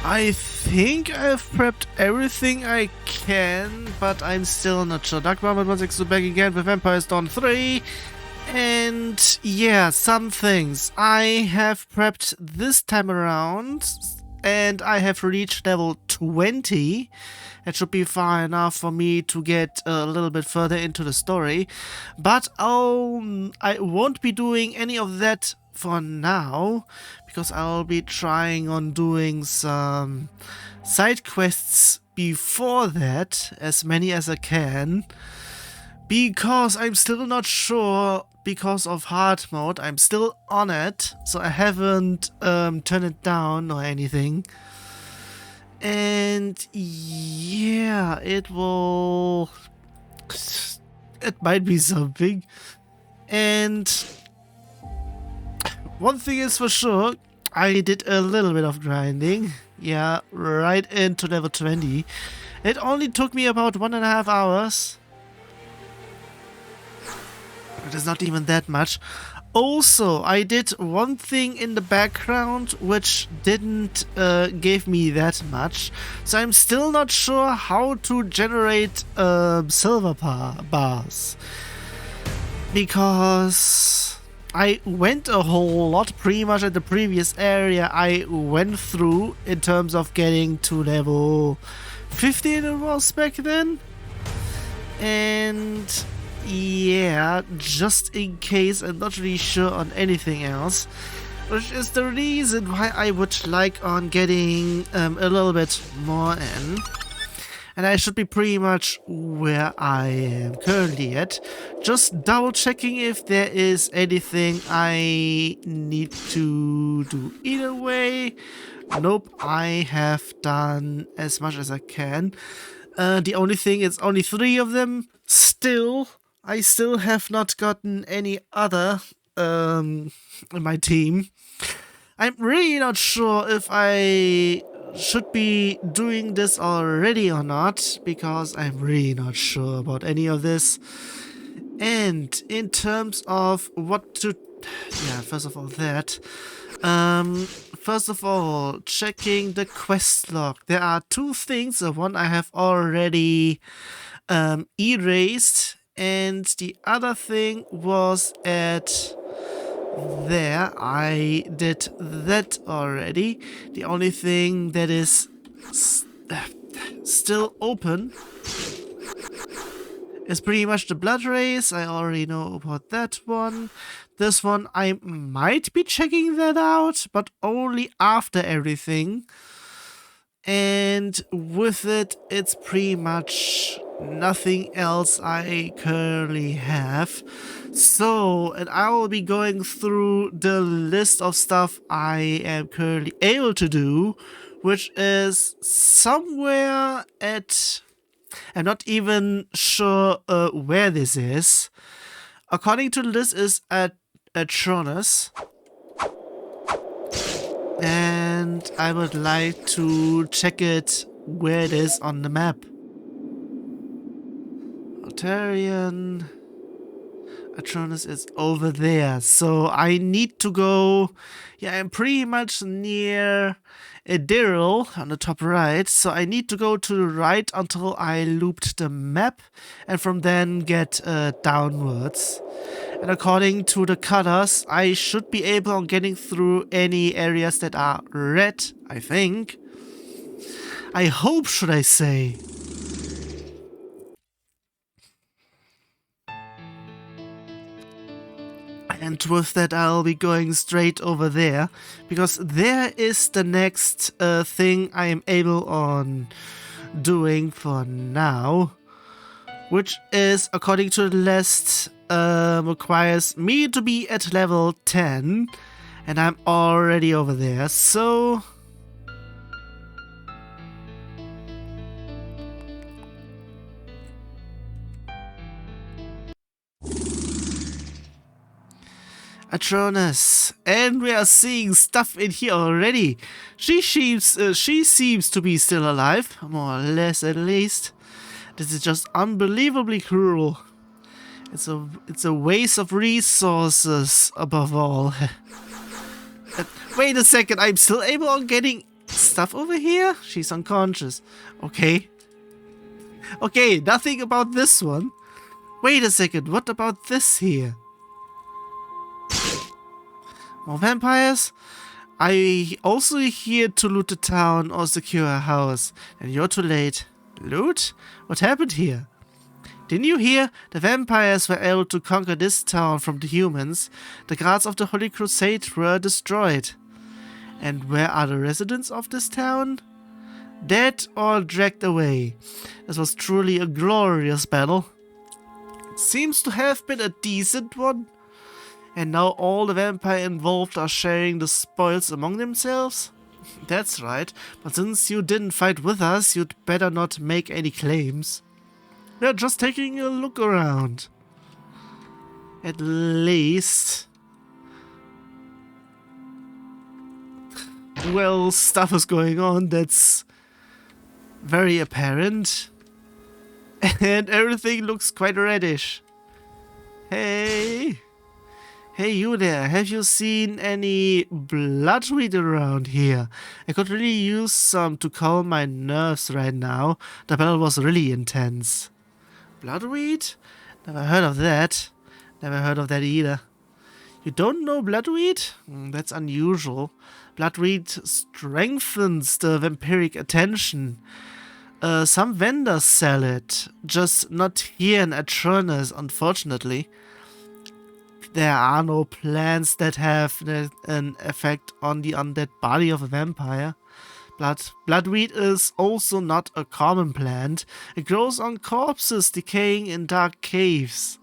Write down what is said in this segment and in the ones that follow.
I think I've prepped everything I can, but I'm still not sure. Dark Bomb 162 back again with Vampire's Dawn 3. And yeah, some things I have prepped this time around, and I have reached level 20. It should be far enough for me to get a little bit further into the story, but I won't be doing any of that for now, because I'll be trying on doing some side quests before that, as many as I can, because I'm still not sure. Because of hard mode, I'm still on it, so I haven't turned it down or anything. And yeah, it might be something. And one thing is for sure, I did a little bit of grinding. Yeah, right into level 20. It only took me about 1.5 hours. It is not even that much. Also, I did one thing in the background which didn't give me that much. So I'm still not sure how to generate silver bars. Because I went a whole lot, pretty much at the previous area I went through in terms of getting to level 15 it was back then. And yeah, just in case, I'm not really sure on anything else, which is the reason why I would like on getting a little bit more in. And I should be pretty much where I am currently at. Just double checking if there is anything I need to do either way. Nope, I have done as much as I can. The only thing is only 3 of them still. I still have not gotten any other in my team. I'm really not sure if I should be doing this already or not, because I'm really not sure about any of this. And in terms of what to... yeah, first of all that. First of all, checking the quest log. There are 2 things. The one I have already erased, and the other thing was at there. I did that already. The only thing that is still open is pretty much the blood race. I already know about that one. This one, I might be checking that out, but only after everything. And with it, it's pretty much nothing else I currently have. So, and I will be going through the list of stuff I am currently able to do, which is somewhere at... I'm not even sure where this is. According to the list, is at Atronus. And I would like to check it where it is on the map. Altarian. Atronus is over there. So I need to go... yeah, I'm pretty much near Daryl on the top right. So I need to go to the right until I looped the map. And from then get downwards. And according to the colors, I should be able on getting through any areas that are red, I think. I hope, should I say. And with that, I'll be going straight over there, because there is the next thing I am able on doing for now, which is, according to the list, requires me to be at level 10, and I'm already over there, so... Atronus, and we are seeing stuff in here already. She seems to be still alive, more or less at least. This is just unbelievably cruel. It's a waste of resources above all. Wait a second, I'm still able on getting stuff over here? She's unconscious. Okay. Okay, nothing about this one. Wait a second, what about this here? More vampires? I also here to loot the town or secure a house. And you're too late. Loot? What happened here? Didn't you hear? The vampires were able to conquer this town from the humans. The guards of the Holy Crusade were destroyed. And where are the residents of this town? Dead or dragged away. This was truly a glorious battle. It seems to have been a decent one. And now all the vampire involved are sharing the spoils among themselves? That's right, but since you didn't fight with us, you'd better not make any claims. We're just taking a look around. At least. Well, stuff is going on that's very apparent. And everything looks quite reddish. Hey! Hey you there, have you seen any bloodweed around here? I could really use some to calm my nerves right now. The battle was really intense. Bloodweed? Never heard of that. Never heard of that either. You don't know bloodweed? That's unusual. Bloodweed strengthens the vampiric attention. Some vendors sell it, just not here in Atronus, unfortunately. There are no plants that have an effect on the undead body of a vampire. Bloodweed is also not a common plant. It grows on corpses decaying in dark caves.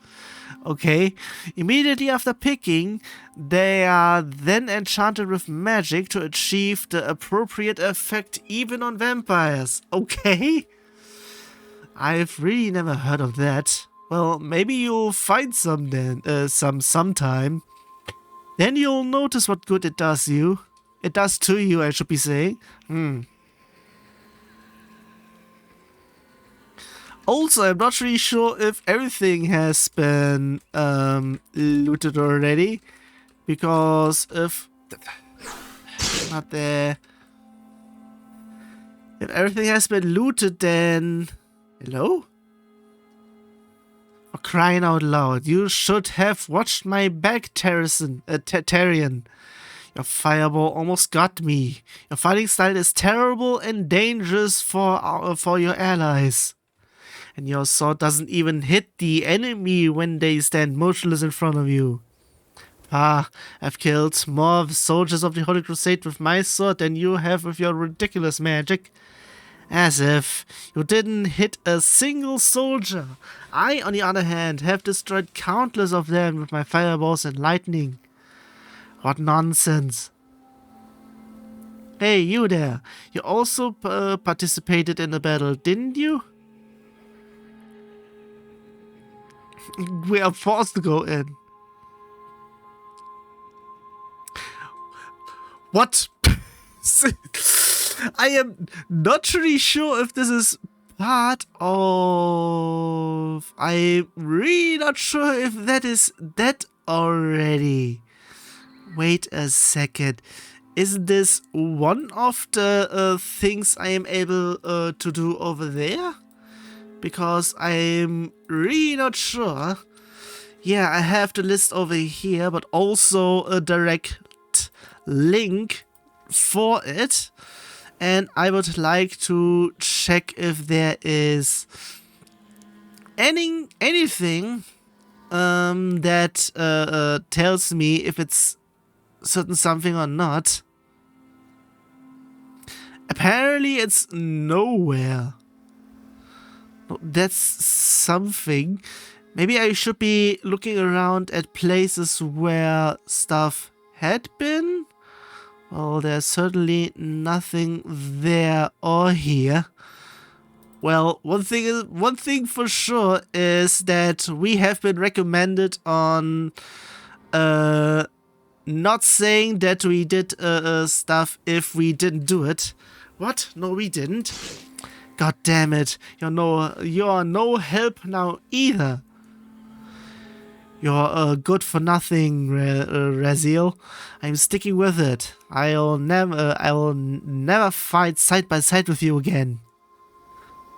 Okay, immediately after picking, they are then enchanted with magic to achieve the appropriate effect even on vampires. Okay? I've really never heard of that. Well, maybe you'll find some then, sometime. Then you'll notice what good it does you. It does to you, I should be saying. Also, I'm not really sure if everything has been looted already. Because if... Not there. If everything has been looted, then... Hello? Oh, crying out loud. You should have watched my back, Tarian. Your fireball almost got me. Your fighting style is terrible and dangerous for your allies. And your sword doesn't even hit the enemy when they stand motionless in front of you. I've killed more soldiers of the Holy Crusade with my sword than you have with your ridiculous magic. As if you didn't hit a single soldier. I, on the other hand, have destroyed countless of them with my fireballs and lightning. What nonsense. Hey, you there. You also participated in the battle, didn't you? We are forced to go in. What? I am not really sure if this is part of... I'm really not sure if that is that already. Wait a second. Is this one of the things I am able to do over there? Because I'm really not sure. Yeah, I have the list over here, but also a direct link for it. And I would like to check if there is anything that tells me if it's certain something or not. Apparently it's nowhere. That's something. Maybe I should be looking around at places where stuff had been. Well, there's certainly nothing there or here. Well, one thing for sure is that we have been recommended on not saying that we did stuff if we didn't do it. What? No, we didn't. God damn it! You're no help now either. You're good for nothing, Raziel. I'm sticking with it. I will never fight side by side with you again.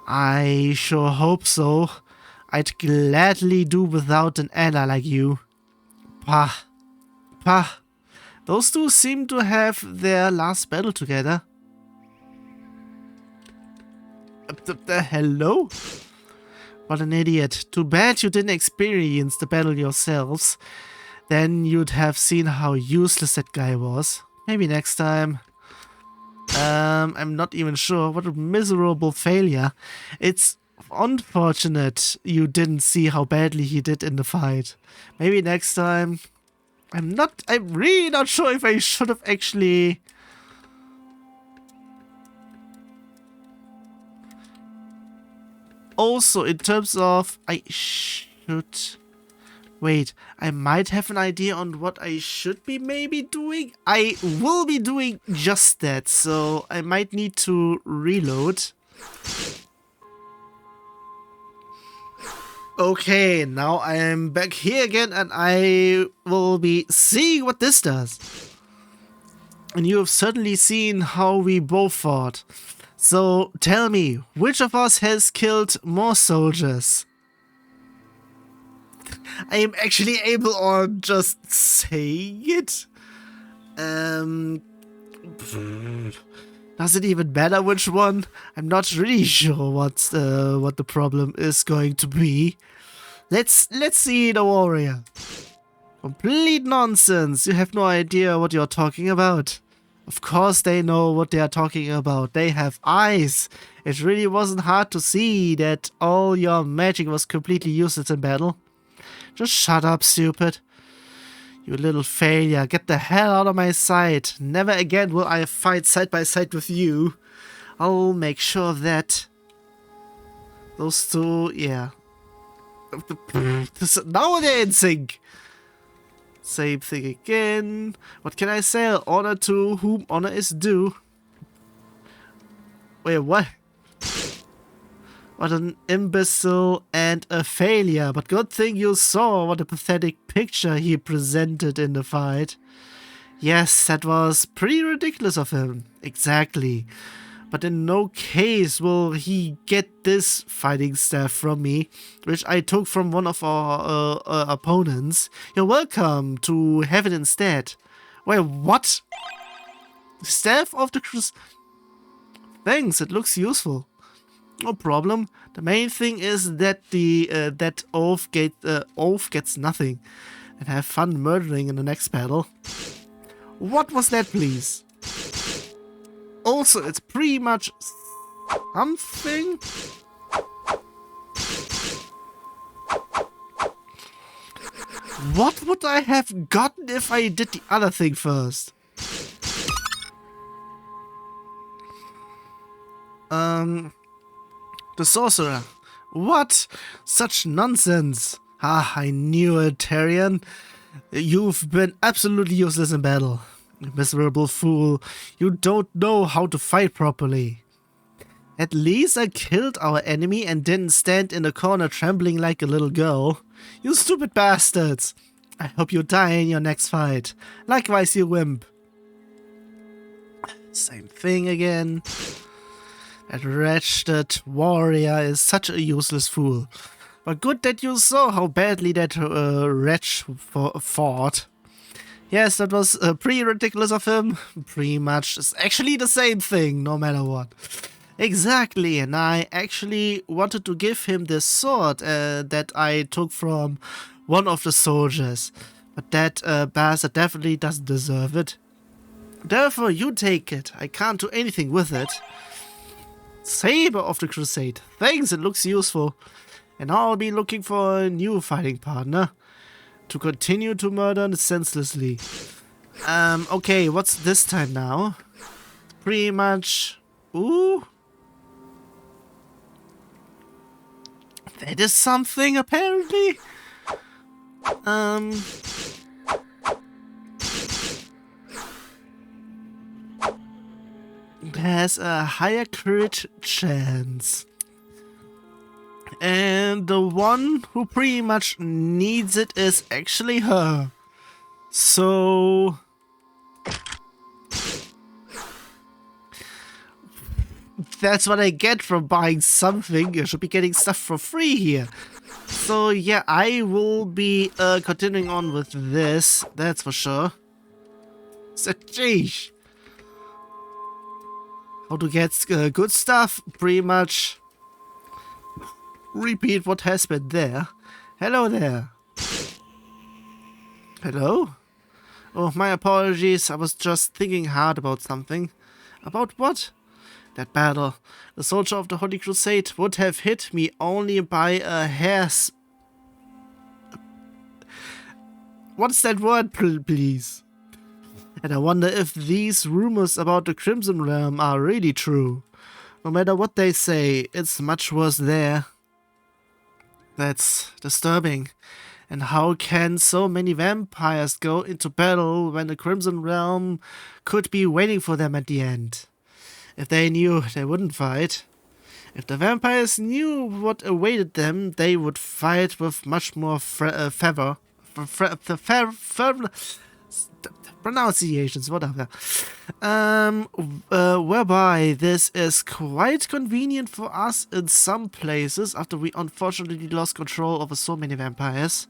I sure hope so. I'd gladly do without an ally like you. Pah. Pah. Those two seem to have their last battle together. Hello? What an idiot. Too bad you didn't experience the battle yourselves. Then you'd have seen how useless that guy was. Maybe next time. I'm not even sure. What a miserable failure. It's unfortunate you didn't see how badly he did in the fight. Maybe next time. I'm really not sure if I should have actually... Also, in terms of... I should... Wait, I might have an idea on what I should be maybe doing. I will be doing just that, so I might need to reload. Okay, now I'm back here again and I will be seeing what this does. And you have certainly seen how we both fought. So tell me, which of us has killed more soldiers? I am actually able on just saying it. Does it even matter which one? I'm not really sure what the problem is going to be. Let's see the warrior. Complete nonsense. You have no idea what you're talking about. Of course they know what they are talking about. They have eyes. It really wasn't hard to see that all your magic was completely useless in battle. Just shut up, stupid. You little failure. Get the hell out of my sight. Never again will I fight side by side with you. I'll make sure of that. Those two, yeah. Now they're in sync. Same thing again. What can I say? Honor to whom honor is due. Wait, what? What an imbecile and a failure. But good thing you saw what a pathetic picture he presented in the fight. Yes, that was pretty ridiculous of him. Exactly. But in no case will he get this fighting staff from me, which I took from one of our opponents. You're welcome to have it instead. Wait, what? Staff of the Crusade? Thanks, it looks useful. No problem. The main thing is that that oaf gets nothing. And have fun murdering in the next battle. What was that, please? Also, it's pretty much something. What would I have gotten if I did the other thing first? The sorcerer. What? Such nonsense. Ah, I knew it, Tarian. You've been absolutely useless in battle. You miserable fool. You don't know how to fight properly. At least I killed our enemy and didn't stand in a corner trembling like a little girl. You stupid bastards. I hope you die in your next fight. Likewise, you wimp. Same thing again. That wretched warrior is such a useless fool. But good that you saw how badly that wretch fought. Yes, that was pretty ridiculous of him. Pretty much. It's actually the same thing, no matter what. Exactly, and I actually wanted to give him this sword that I took from one of the soldiers. But that bastard definitely doesn't deserve it. Therefore, you take it. I can't do anything with it. Saber of the Crusade. Thanks, it looks useful. And I'll be looking for a new fighting partner to continue to murder senselessly. Okay, what's this time now? Pretty much... Ooh. That is something, apparently. Has a higher crit chance. And the one who pretty much needs it is actually her. So... that's what I get from buying something. I should be getting stuff for free here. So yeah, I will be continuing on with this, that's for sure. So, geez. How to get good stuff, pretty much repeat what has been there. Hello there. Hello? Oh, my apologies, I was just thinking hard about something. About what? That battle. The soldier of the Holy Crusade would have hit me only by a hair's... What's that word, please? And I wonder if these rumors about the Crimson Realm are really true. No matter what they say, it's much worse there. That's disturbing. And how can so many vampires go into battle when the Crimson Realm could be waiting for them at the end? If they knew, they wouldn't fight. If the vampires knew what awaited them, they would fight with much more fervor. Pronunciations, whatever. Whereby this is quite convenient for us in some places after we unfortunately lost control over so many vampires.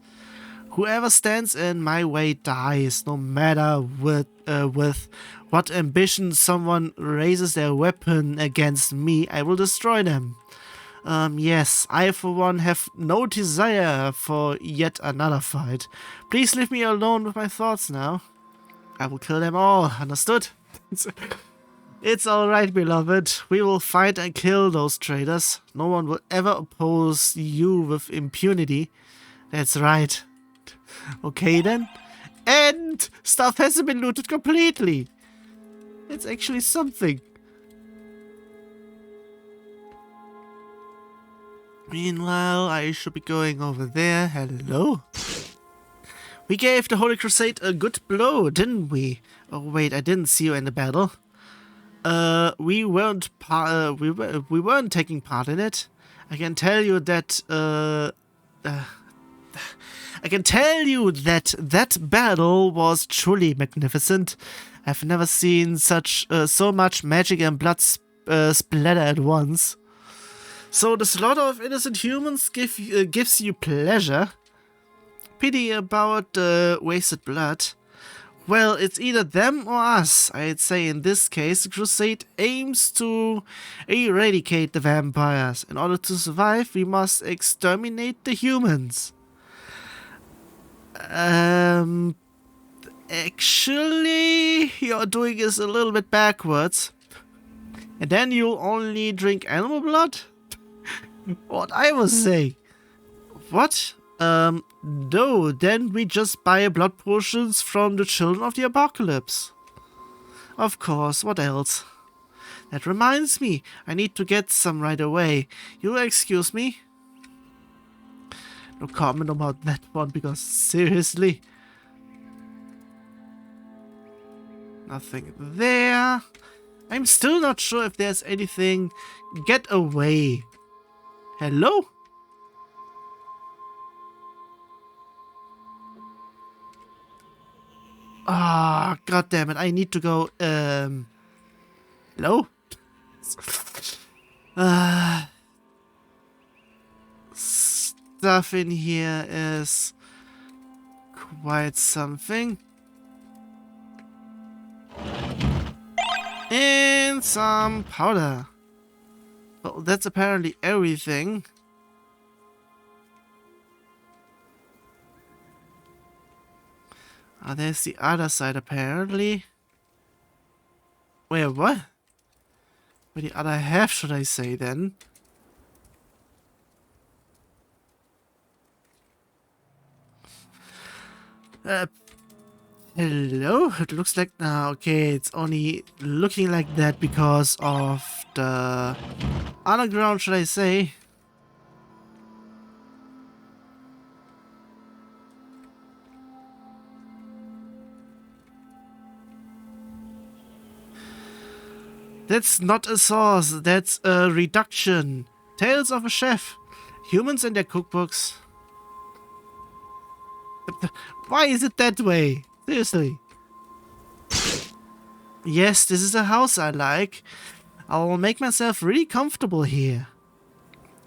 Whoever stands in my way dies, no matter with what ambition someone raises their weapon against me, I will destroy them. Yes, I for one have no desire for yet another fight. Please leave me alone with my thoughts now. I will kill them all, understood? It's alright, beloved. We will fight and kill those traitors. No one will ever oppose you with impunity. That's right. Okay then. And stuff hasn't been looted completely. It's actually something. Meanwhile, I should be going over there. Hello? We gave the Holy Crusade a good blow, didn't we? Oh wait, I didn't see you in the battle. We weren't we weren't taking part in it. I can tell you that that battle was truly magnificent. I've never seen so much magic and blood splatter at once. So the slaughter of innocent humans gives you pleasure. Pity about wasted blood. Well, it's either them or us. I'd say in this case, the Crusade aims to eradicate the vampires. In order to survive, we must exterminate the humans. Actually, you're doing this a little bit backwards. And then you'll only drink animal blood? What I was saying. What? No, then we just buy blood potions from the Children of the Apocalypse. Of course, what else? That reminds me, I need to get some right away. You'll excuse me? No comment about that one, because seriously. Nothing there. I'm still not sure if there's anything. Get away. Hello? Ah, god damn it, I need to go, hello? Stuff in here is quite something. And some powder. Well, that's apparently everything. There's the other side, apparently. Wait, what? Where the other half, should I say, then? Hello? It looks like... okay, it's only looking like that because of the underground, should I say. That's not a source, that's a reduction. Tales of a Chef. Humans and their cookbooks. Why is it that way? Seriously. Yes, this is a house I like. I'll make myself really comfortable here.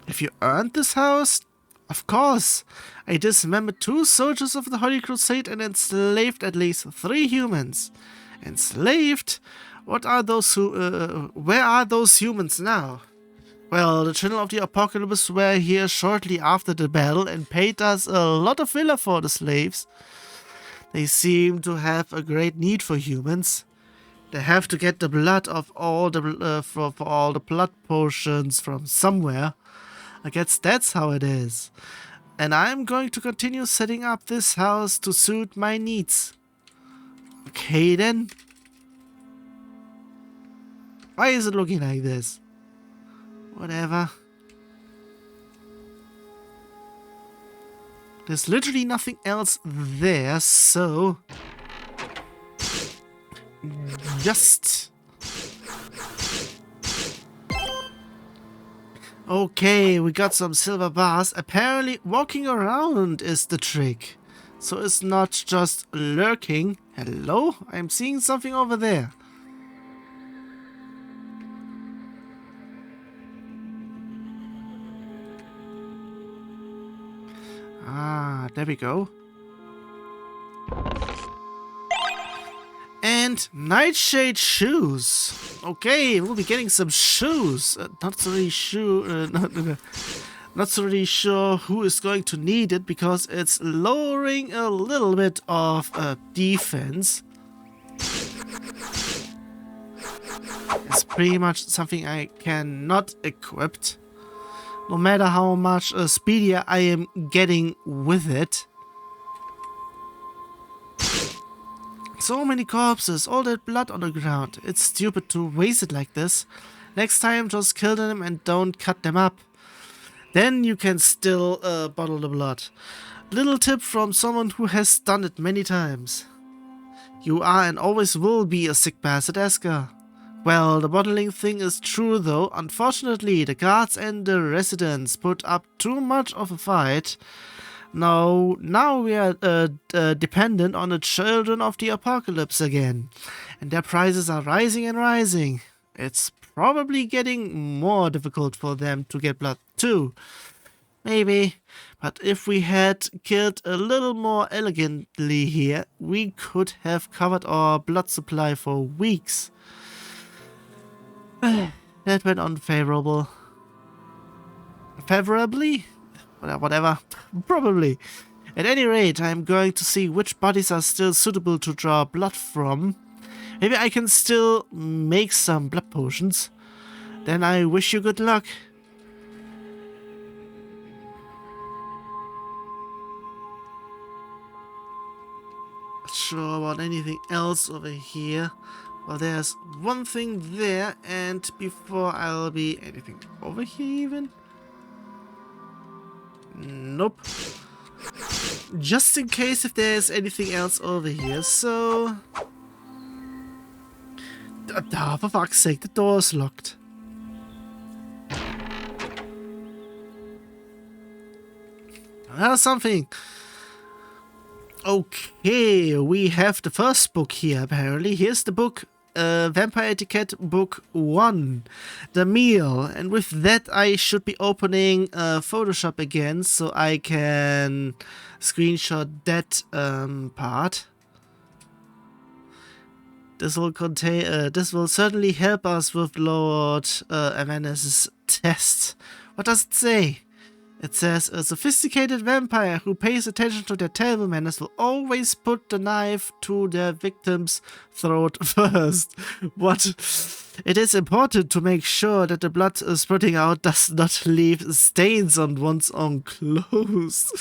If you earned this house, of course. I dismembered 2 soldiers of the Holy Crusade and enslaved at least 3 humans. Enslaved? What are those where are those humans now? Well, the Children of the Apocalypse were here shortly after the battle and paid us a lot of villa for the slaves. They seem to have a great need for humans. They have to get the blood of all the for all the blood potions from somewhere. I guess that's how it is. And I'm going to continue setting up this house to suit my needs. Okay then. Why is it looking like this? Whatever. There's literally nothing else there, so... just... Okay, we got some silver bars. Apparently walking around is the trick. So it's not just lurking. Hello? I'm seeing something over there. Ah, there we go. And nightshade shoes. Okay, we'll be getting some shoes. Not so really sure who is going to need it because it's lowering a little bit of defense. It's pretty much something I cannot equip. No matter how much speedier I am getting with it. So many corpses, all that blood on the ground. It's stupid to waste it like this. Next time just kill them and don't cut them up. Then you can still bottle the blood. Little tip from someone who has done it many times. You are and always will be a sick bastard, Esker. Well, the bottling thing is true though. Unfortunately, the guards and the residents put up too much of a fight. Now we are dependent on the Children of the Apocalypse again. And their prices are rising and rising. It's probably getting more difficult for them to get blood too. Maybe. But if we had killed a little more elegantly here, we could have covered our blood supply for weeks. That went unfavorable. Favorably? Whatever. Probably. At any rate, I'm going to see which bodies are still suitable to draw blood from. Maybe I can still make some blood potions. Then I wish you good luck. Not sure about anything else over here. Well, there's one thing there, and before I'll be anything over here even? Nope. Just in case if there's anything else over here, so... for fuck's sake, the door's locked. Something. Okay, we have the first book here, apparently. Here's the book, Vampire Etiquette Book 1, The Meal. And with that, I should be opening Photoshop again, so I can screenshot that part. This will contain. This will certainly help us with Lord Amanus' test. What does it say? It says, a sophisticated vampire who pays attention to their table manners will always put the knife to their victim's throat first. What? It is important to make sure that the blood spurting out does not leave stains on one's own clothes.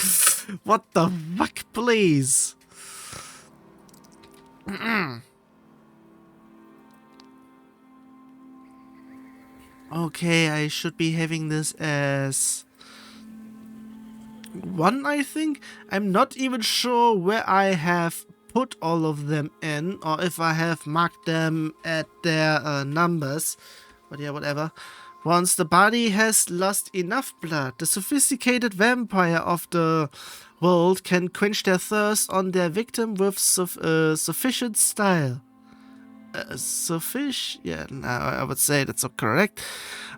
What the fuck, please? Okay, I should be having this as... 1, I think. I'm not even sure where I have put all of them in, or if I have marked them at their numbers. But yeah, whatever. Once the body has lost enough blood, the sophisticated vampire of the world can quench their thirst on their victim with sufficient style. Yeah, no, I would say that's not correct.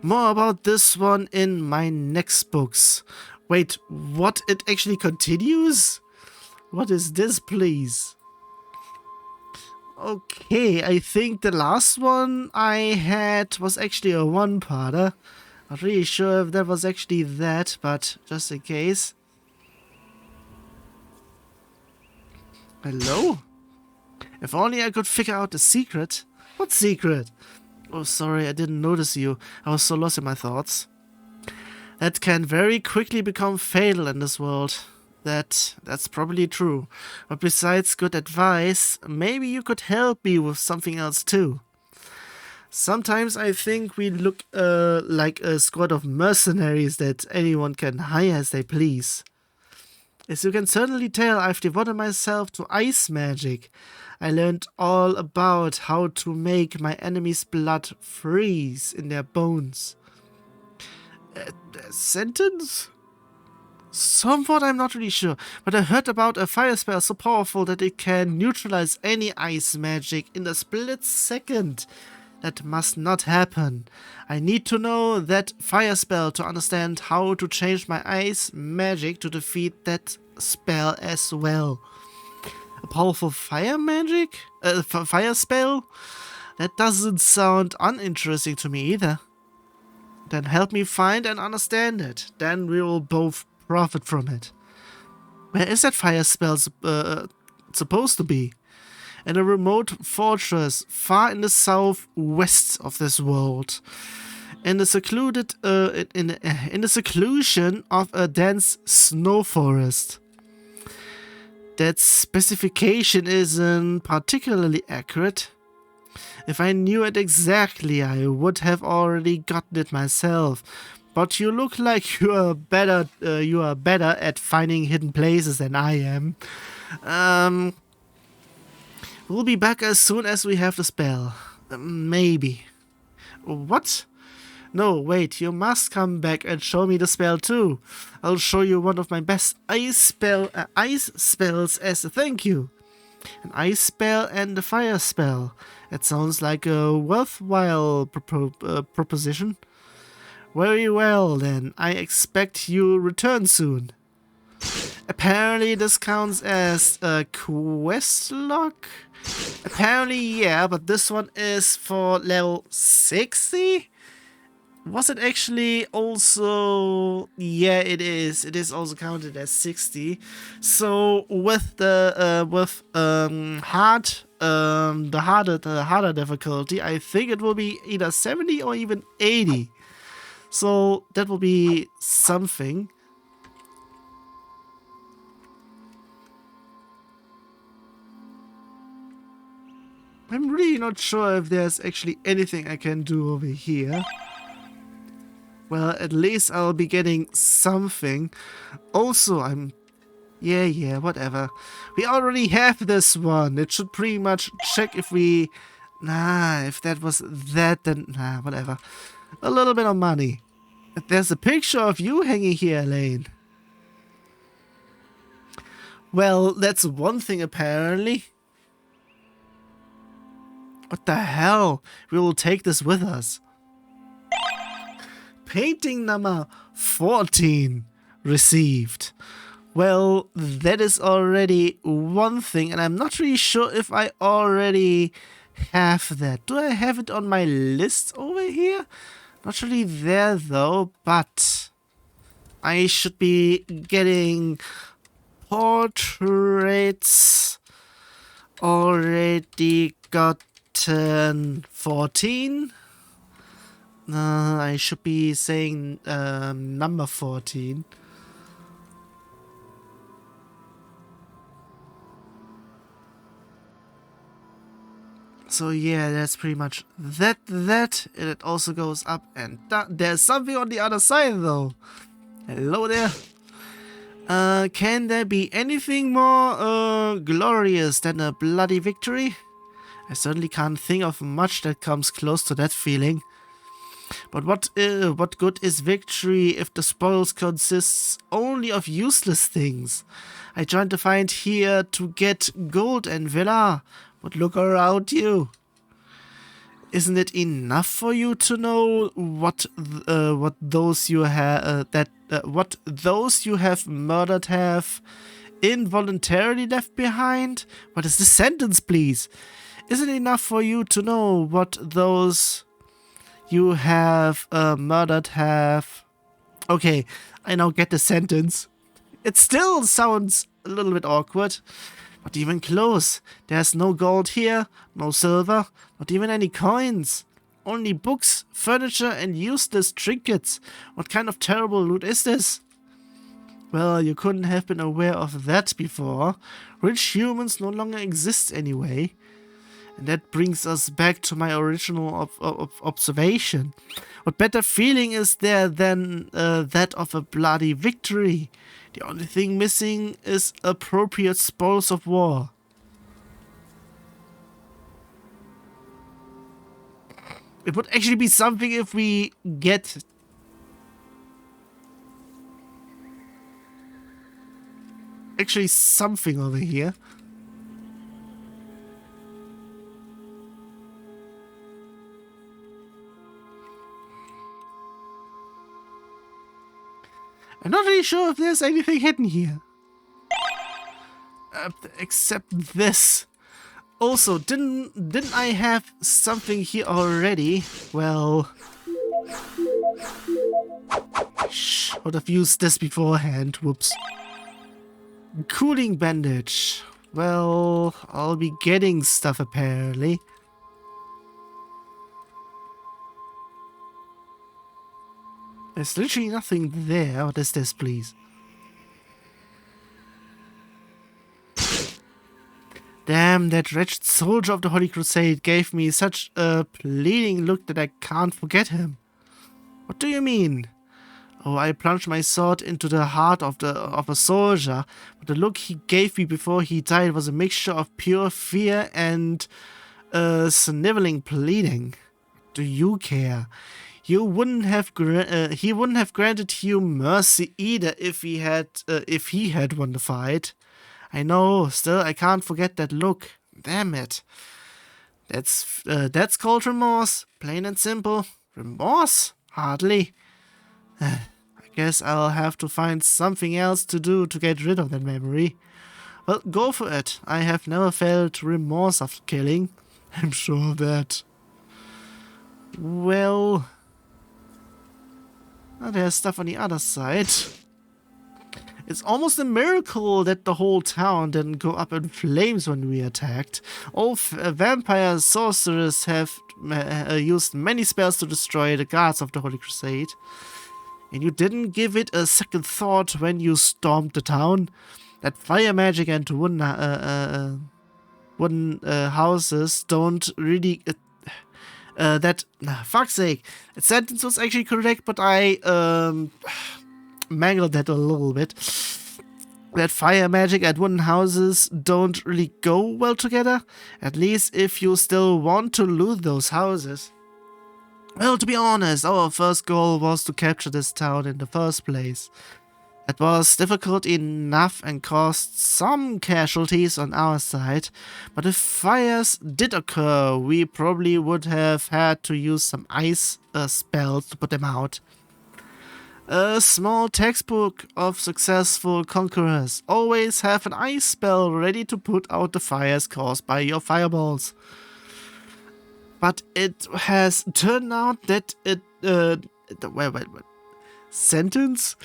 More about this one in my next books. Wait, what? It actually continues? What is this, please? Okay, I think the last one I had was actually a one-parter. Not really sure if that was actually that, but just in case. Hello? If only I could figure out the secret. What secret? Oh, sorry, I didn't notice you. I was so lost in my thoughts. That can very quickly become fatal in this world. That's probably true. But besides good advice, maybe you could help me with something else too. Sometimes I think we look like a squad of mercenaries that anyone can hire as they please. As you can certainly tell, I've devoted myself to ice magic. I learned all about how to make my enemies' blood freeze in their bones. A sentence? Somewhat, I'm not really sure, but I heard about a fire spell so powerful that it can neutralize any ice magic in a split second. That must not happen. I need to know that fire spell to understand how to change my ice magic to defeat that spell as well. A powerful fire magic? Fire spell? That doesn't sound uninteresting to me either. Then help me find and understand it. Then we will both profit from it. Where is that fire spell supposed to be? In a remote fortress far in the southwest of this world, in the secluded in the seclusion of a dense snow forest. That specification isn't particularly accurate. If I knew it exactly, I would have already gotten it myself. But you look like you are better at finding hidden places than I am. We'll be back as soon as we have the spell. Maybe. What? No, wait, you must come back and show me the spell too. I'll show you one of my best ice spells as a thank you. An ice spell and a fire spell. It sounds like a worthwhile proposition. Very well then, I expect you return soon. Apparently this counts as a quest log? Apparently yeah, but this one is for level 60? Was it actually also... Yeah, it is. It is also counted as 60. So with the harder difficulty, I think it will be either 70 or even 80. So that will be something. I'm really not sure if there's actually anything I can do over here. Well, at least I'll be getting something. Also, Yeah, whatever. We already have this one. It should pretty much check if we... Nah, if that was that, then... Nah, whatever. A little bit of money. There's a picture of you hanging here, Elaine. Well, that's one thing apparently. What the hell? We will take this with us. Painting number 14 received. Well, that is already one thing, and I'm not really sure if I already have that. Do I have it on my list over here? Not really there though, but I should be getting portraits. Already gotten 14. I should be saying number 14. So yeah, that's pretty much that. And it also goes up and down. There's something on the other side though. Hello there. Can there be anything more glorious than a bloody victory? I certainly can't think of much that comes close to that feeling. But what good is victory if the spoils consists only of useless things? I joined the fight here to get gold and villa, but look around you. Isn't it enough for you to know what those you have murdered have involuntarily left behind? What is the sentence, please? Isn't it enough for you to know what those you have murdered have? Okay, I now get the sentence. It still sounds a little bit awkward. Not even close. There's no gold here, no silver, not even any coins. Only books, furniture, and useless trinkets. What kind of terrible loot is this? Well, you couldn't have been aware of that before. Rich humans no longer exist anyway. And that brings us back to my original observation. What better feeling is there than that of a bloody victory? The only thing missing is appropriate spoils of war. It would actually be something if we get actually something over here. I'm not really sure if there's anything hidden here. Except this. Also, didn't I have something here already? Well, would have used this beforehand. Whoops. Cooling bandage. Well, I'll be getting stuff apparently. There's literally nothing there. What is this, please? Damn, that wretched soldier of the Holy Crusade gave me such a pleading look that I can't forget him. What do you mean? Oh, I plunged my sword into the heart of a soldier, but the look he gave me before he died was a mixture of pure fear and sniveling pleading. Do you care? He wouldn't have granted you mercy either if he had won the fight. I know, still I can't forget that look. Damn it. That's called remorse, plain and simple. Remorse? Hardly. I guess I'll have to find something else to do to get rid of that memory. Well, go for it. I have never felt remorse after killing. I'm sure of that. Well, there's stuff on the other side. It's almost a miracle that the whole town didn't go up in flames when we attacked. All vampire sorcerers have used many spells to destroy the guards of the Holy Crusade. And you didn't give it a second thought when you stormed the town. That fire magic and wooden houses don't really... fuck's sake. That sentence was actually correct, but I mangled that a little bit. That fire magic and wooden houses don't really go well together. At least if you still want to loot those houses. Well, to be honest, our first goal was to capture this town in the first place. It was difficult enough and caused some casualties on our side, but if fires did occur, we probably would have had to use some ice spells to put them out. A small textbook of successful conquerors. Always have an ice spell ready to put out the fires caused by your fireballs. But it has turned out that sentence?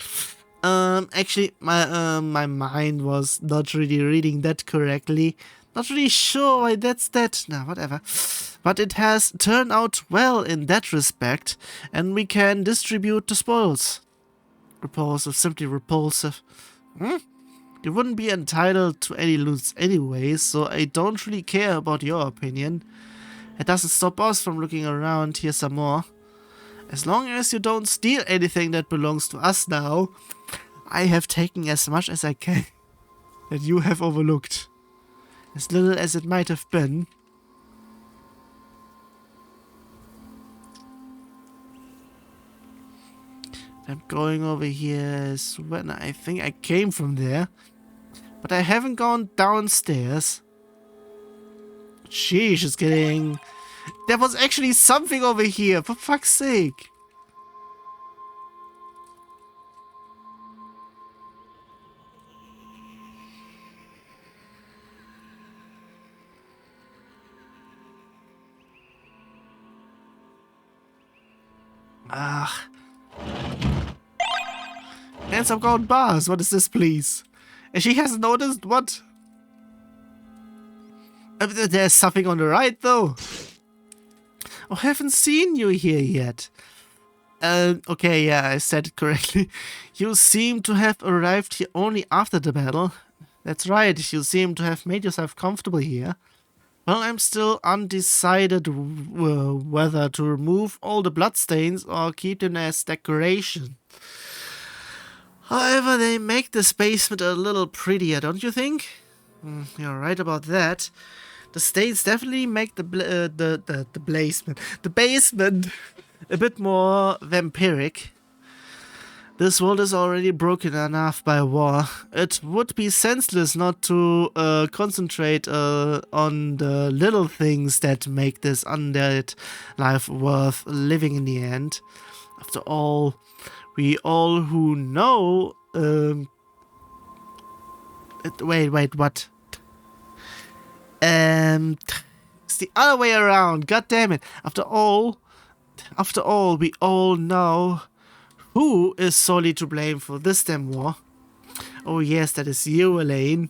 Actually, my mind was not really reading that correctly. Not really sure why that's that. Nah, whatever. But it has turned out well in that respect, and we can distribute the spoils. Repulsive, simply repulsive. You wouldn't be entitled to any loot anyway, so I don't really care about your opinion. It doesn't stop us from looking around here some more. As long as you don't steal anything that belongs to us now, I have taken as much as I can that you have overlooked. As little as it might have been. I'm going over here is when I think I came from there. But I haven't gone downstairs. Sheesh, it's getting... There was actually something over here, for fuck's sake. Ah. Handsome gold bars, what is this, please? And she hasn't noticed what? There's something on the right, though. Oh, I haven't seen you here yet. Okay, yeah, I said it correctly. You seem to have arrived here only after the battle. That's right, you seem to have made yourself comfortable here. Well, I'm still undecided whether to remove all the bloodstains or keep them as decoration. However, they make this basement a little prettier, don't you think? You're right about that. The stains definitely make the basement a bit more vampiric. This world is already broken enough by war. It would be senseless not to concentrate on the little things that make this undead life worth living in the end. After all, we all who know... wait, what? It's the other way around, god damn it. After all, we all know who is solely to blame for this damn war. Oh yes, that is you, Elaine.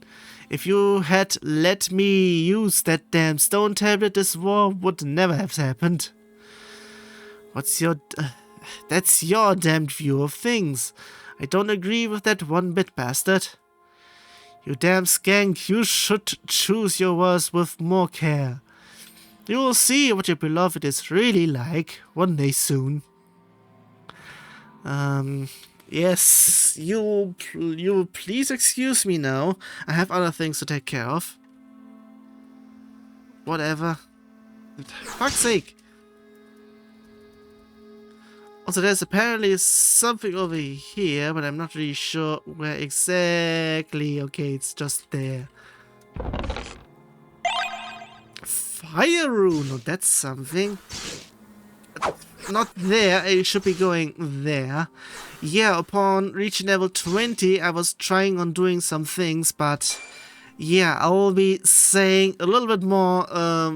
If you had let me use that damn stone tablet, this war would never have happened. What's your... that's your damned view of things. I don't agree with that one bit, bastard. You damn skank, you should choose your words with more care. You will see what your beloved is really like one day soon. Yes, you please excuse me now. I have other things to take care of. Whatever. Fuck's sake. Also, there's apparently something over here, but I'm not really sure where exactly. Okay, it's just there. Fire rune, oh, that's something. Not there, I should be going there. Yeah, upon reaching level 20, I was trying on doing some things, but yeah, I will be saying a little bit more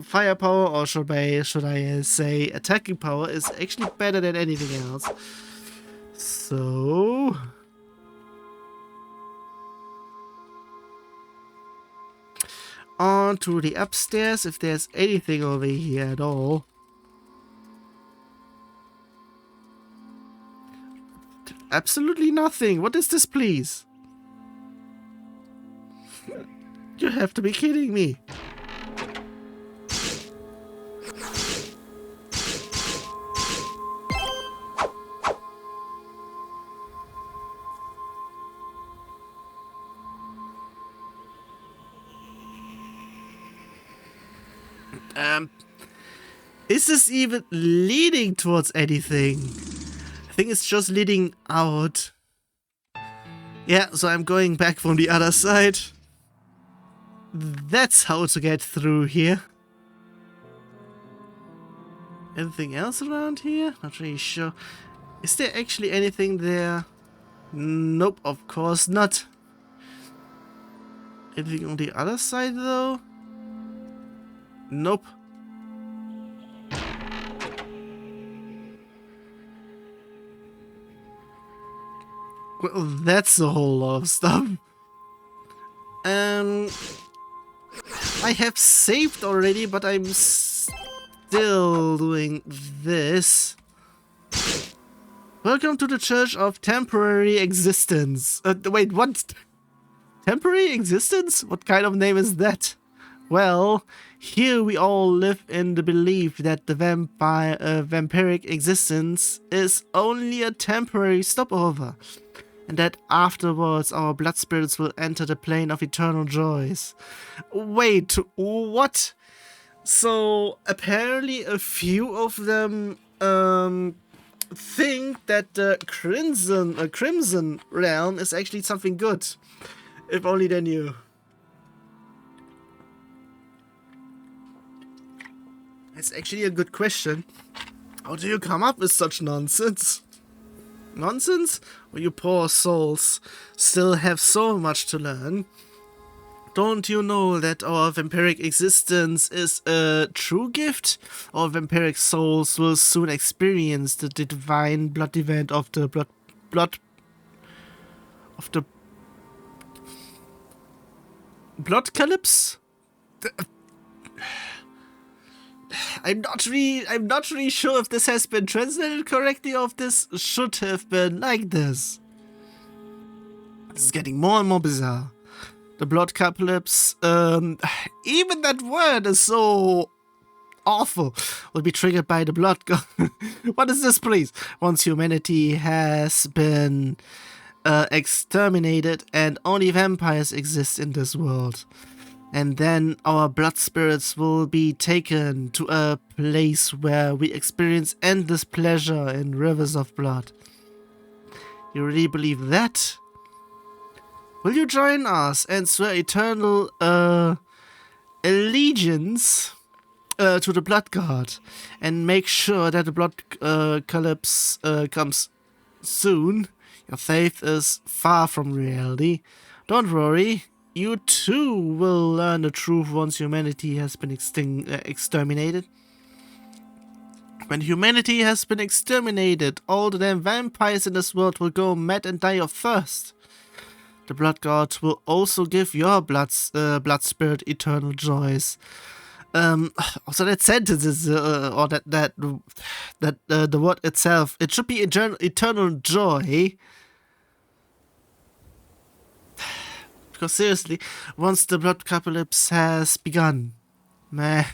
firepower, or should I say attacking power is actually better than anything else. So... on to the upstairs, if there's anything over here at all. Absolutely nothing. What is this, please? You have to be kidding me. Is this even leading towards anything? I think it's just leading out. Yeah, so I'm going back from the other side. That's how to get through here. Anything else around here? Not really sure. Is there actually anything there? Nope, of course not. Anything on the other side though? Nope. Well, that's a whole lot of stuff. I have saved already, but I'm still doing this. Welcome to the Church of Temporary Existence. Wait, what? Temporary Existence? What kind of name is that? Well, here we all live in the belief that the vampiric existence is only a temporary stopover, and that afterwards our blood spirits will enter the plane of eternal joys. Wait, what? So apparently a few of them think that the Crimson Realm is actually something good. If only they knew. It's actually a good question. How do you come up with such nonsense? Nonsense? Well, you poor souls still have so much to learn. Don't you know that our vampiric existence is a true gift? Our vampiric souls will soon experience the divine blood event of the Bloodcalypse? I'm not really sure if this has been translated correctly or if this should have been like this. This is getting more and more bizarre. The Bloodcalypse, even that word is so awful, will be triggered by the blood god. What is this, please? Once humanity has been exterminated and only vampires exist in this world. And then our blood spirits will be taken to a place where we experience endless pleasure in rivers of blood. You really believe that? Will you join us and swear eternal allegiance to the blood god and make sure that the Bloodcalypse comes soon? Your faith is far from reality. Don't worry, you too will learn the truth once humanity has been exterminated. When humanity has been exterminated, all the damn vampires in this world will go mad and die of thirst. The blood god will also give your blood spirit eternal joys. So that sentence is, or the word itself, it should be eternal joy. Because seriously, once the Bloodcalypse has begun, meh.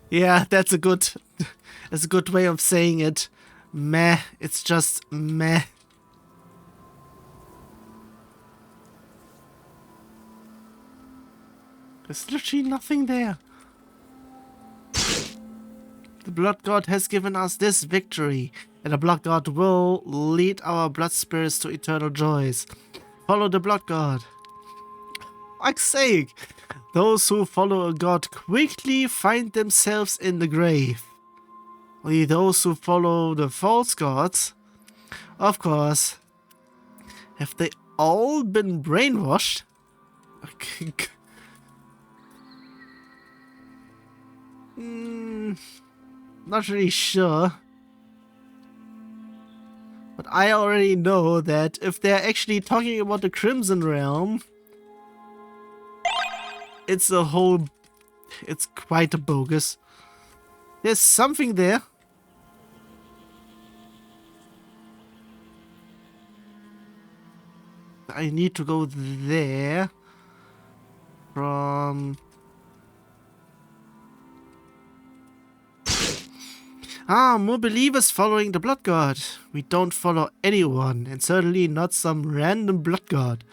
Yeah, that's a good way of saying it. Meh. It's just meh. There's literally nothing there. The blood god has given us this victory, and the blood god will lead our blood spirits to eternal joys. Follow the blood god. Fuck's sake, those who follow a god quickly find themselves in the grave. Only those who follow the false gods, of course, have they all been brainwashed? Okay. Not really sure. But I already know that if they're actually talking about the Crimson Realm, it's quite a bogus. There's something there. I need to go there from... more believers following the blood god. We don't follow anyone, and certainly not some random blood god.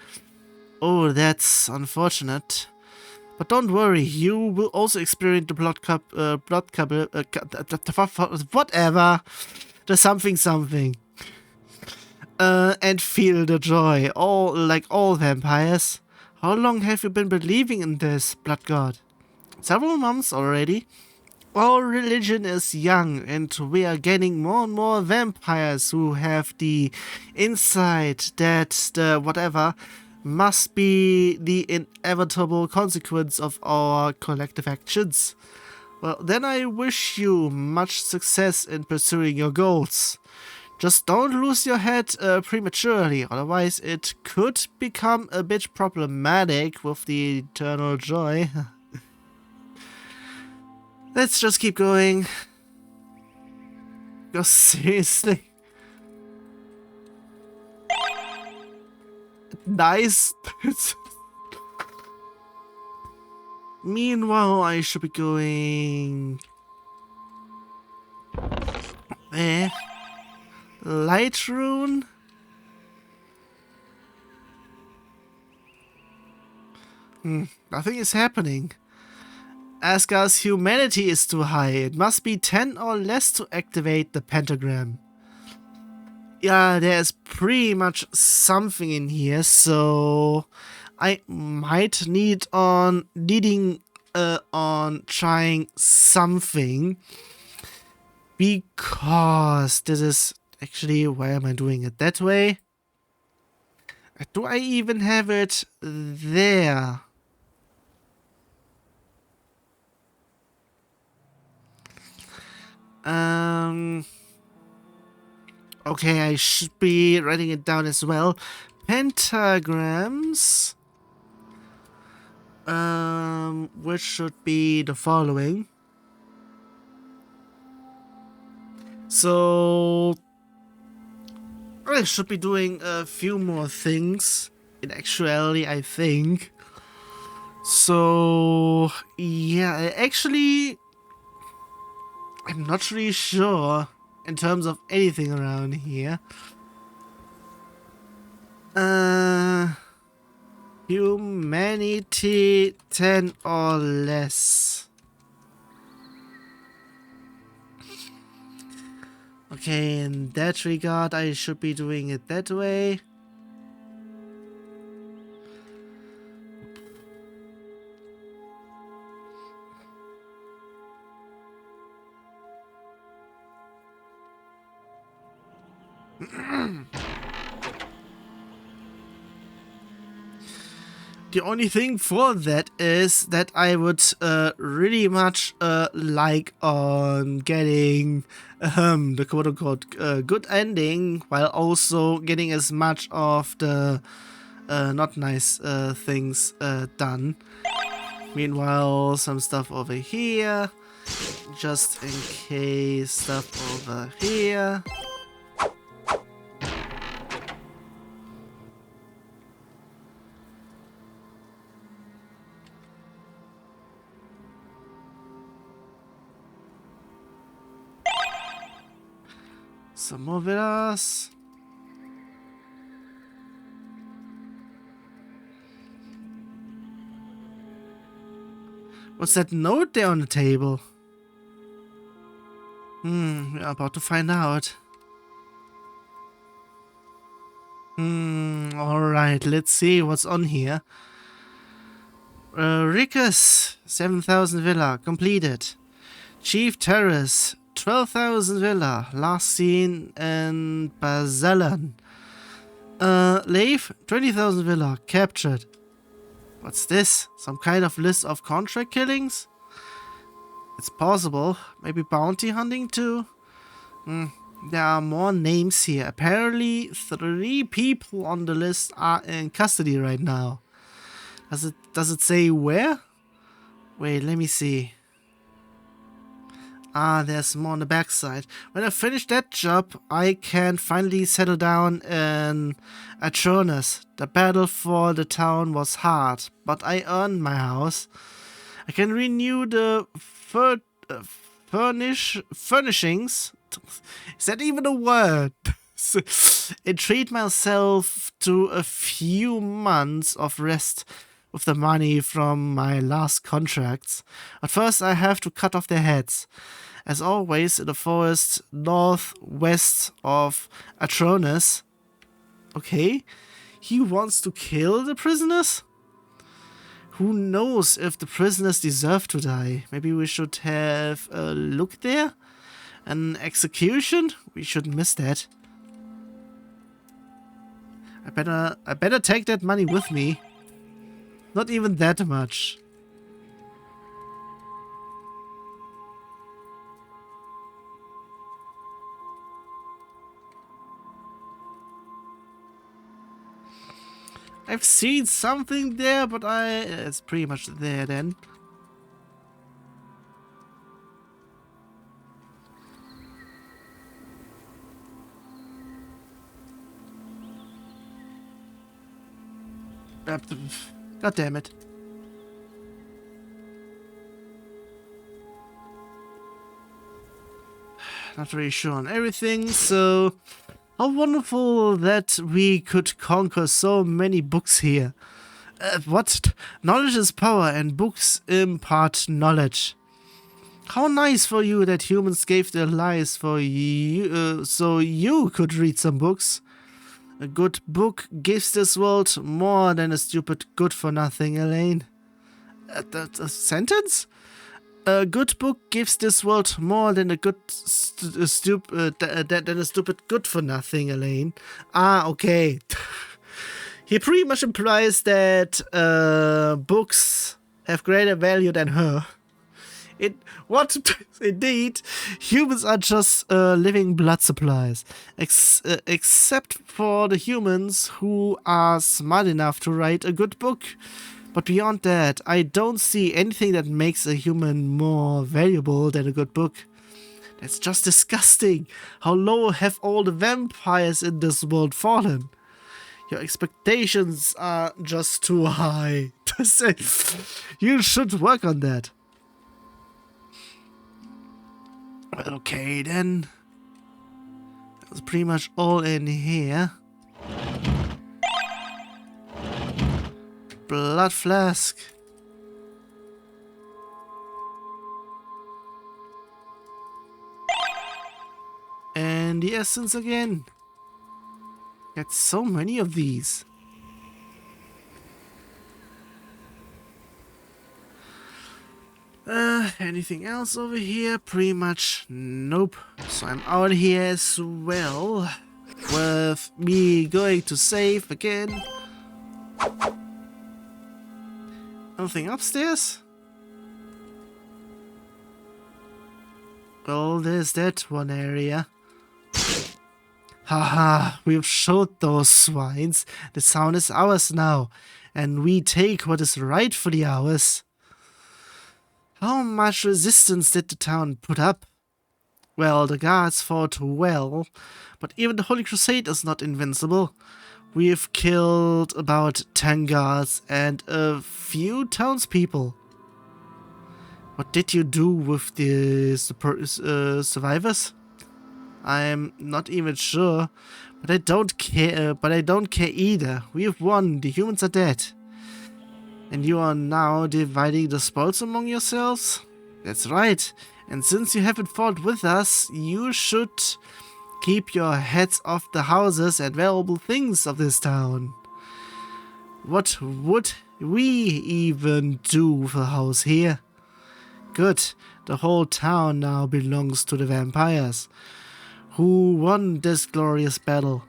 Oh, that's unfortunate. But don't worry, you will also experience the whatever, the something. And feel the joy, like all vampires. How long have you been believing in this blood god? Several months already. Our religion is young, and we are gaining more and more vampires who have the insight that the whatever must be the inevitable consequence of our collective actions. Well, then I wish you much success in pursuing your goals. Just don't lose your head prematurely, otherwise it could become a bit problematic with the eternal joy. Let's just keep going. Because seriously. Nice. Meanwhile, I should be going there. Light rune. Nothing is happening. Asgard's humanity is too high. It must be 10 or less to activate the pentagram. Yeah, there's pretty much something in here, so I might need on trying something, because this is actually, why am I doing it that way? Do I even have it there? Okay, I should be writing it down as well. Pentagrams, which should be the following. So I should be doing a few more things in actuality, I think. So yeah, actually, I'm not really sure in terms of anything around here. Humanity 10 or less. Okay, in that regard, I should be doing it that way. The only thing for that is that I would really much like on getting the quote-unquote good ending, while also getting as much of the not nice things done. Meanwhile, some stuff over here, just in case, stuff over here. Some more villas. What's that note there on the table? We're about to find out. Alright, let's see what's on here. Rickus, 7,000 villa, completed. Chief Terrace, 12,000 villa, last seen in Bazelan. Leif, 20,000 villa, captured. What's this? Some kind of list of contract killings? It's possible. Maybe bounty hunting too? There are more names here. Apparently 3 people on the list are in custody right now. Does it say where? Wait, let me see. Ah, there's more on the backside. When I finish that job, I can finally settle down in Atronus. The battle for the town was hard, but I earned my house. I can renew the furnishings. Is that even a word? And treat myself to a few months of rest with the money from my last contracts. But first I have to cut off their heads. As always, in the forest northwest of Atronus. Okay, he wants to kill the prisoners? Who knows if the prisoners deserve to die? Maybe we should have a look there? An execution? We shouldn't miss that. I better take that money with me. Not even that much. I've seen something there, but it's pretty much there then. God damn it. Not really sure on everything, so how wonderful that we could conquer so many books here. What? Knowledge is power and books impart knowledge. How nice for you that humans gave their lives for you, so you could read some books. A good book gives this world more than a stupid good-for-nothing, Elaine. A sentence? A good book gives this world more than a stupid good-for-nothing, Elaine. Ah, okay. He pretty much implies that books have greater value than her. Indeed, humans are just living blood supplies. Except for the humans who are smart enough to write a good book. But beyond that, I don't see anything that makes a human more valuable than a good book. That's just disgusting. How low have all the vampires in this world fallen? Your expectations are just too high. You should work on that. Okay, then. That's pretty much all in here. Blood flask. And the essence again. Got so many of these. Anything else over here? Pretty much nope. So I'm out here as well. With me going to save again. Nothing upstairs? Well, there's that one area. Haha, we've showed those swines. The town is ours now, and we take what is rightfully ours. How much resistance did the town put up? Well, the guards fought well, but even the Holy Crusade is not invincible. We've killed about 10 guards and a few townspeople. What did you do with the survivors? I'm not even sure, but I don't care. Either. We've won. The humans are dead. And you are now dividing the spoils among yourselves? That's right. And since you haven't fought with us, you should keep your heads off the houses and valuable things of this town. What would we even do with a house here? Good. The whole town now belongs to the vampires, who won this glorious battle.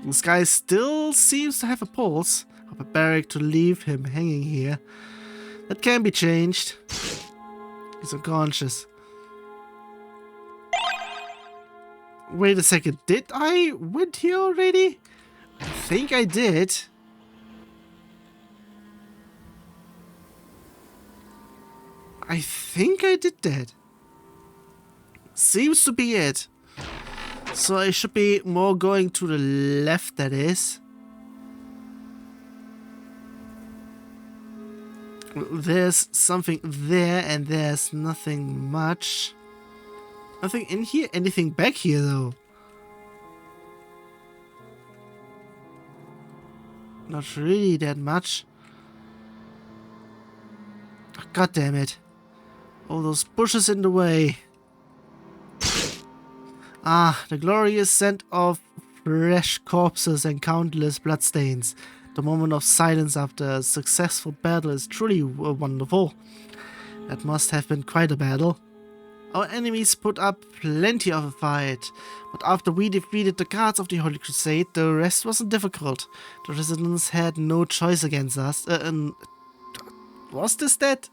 This guy still seems to have a pulse. I'm barbaric to leave him hanging here. That can be changed. He's unconscious. Wait a second, did I win here already? I think I did. I think I did that. Seems to be it. So I should be more going to the left, that is. There's something there and there's nothing much. Nothing in here? Anything back here though? Not really that much. Oh, God damn it. All those bushes in the way. Ah, the glorious scent of fresh corpses and countless bloodstains. The moment of silence after a successful battle is truly wonderful. That must have been quite a battle. Our enemies put up plenty of a fight, but after we defeated the guards of the Holy Crusade, the rest wasn't difficult. The residents had no choice against us. Was this that?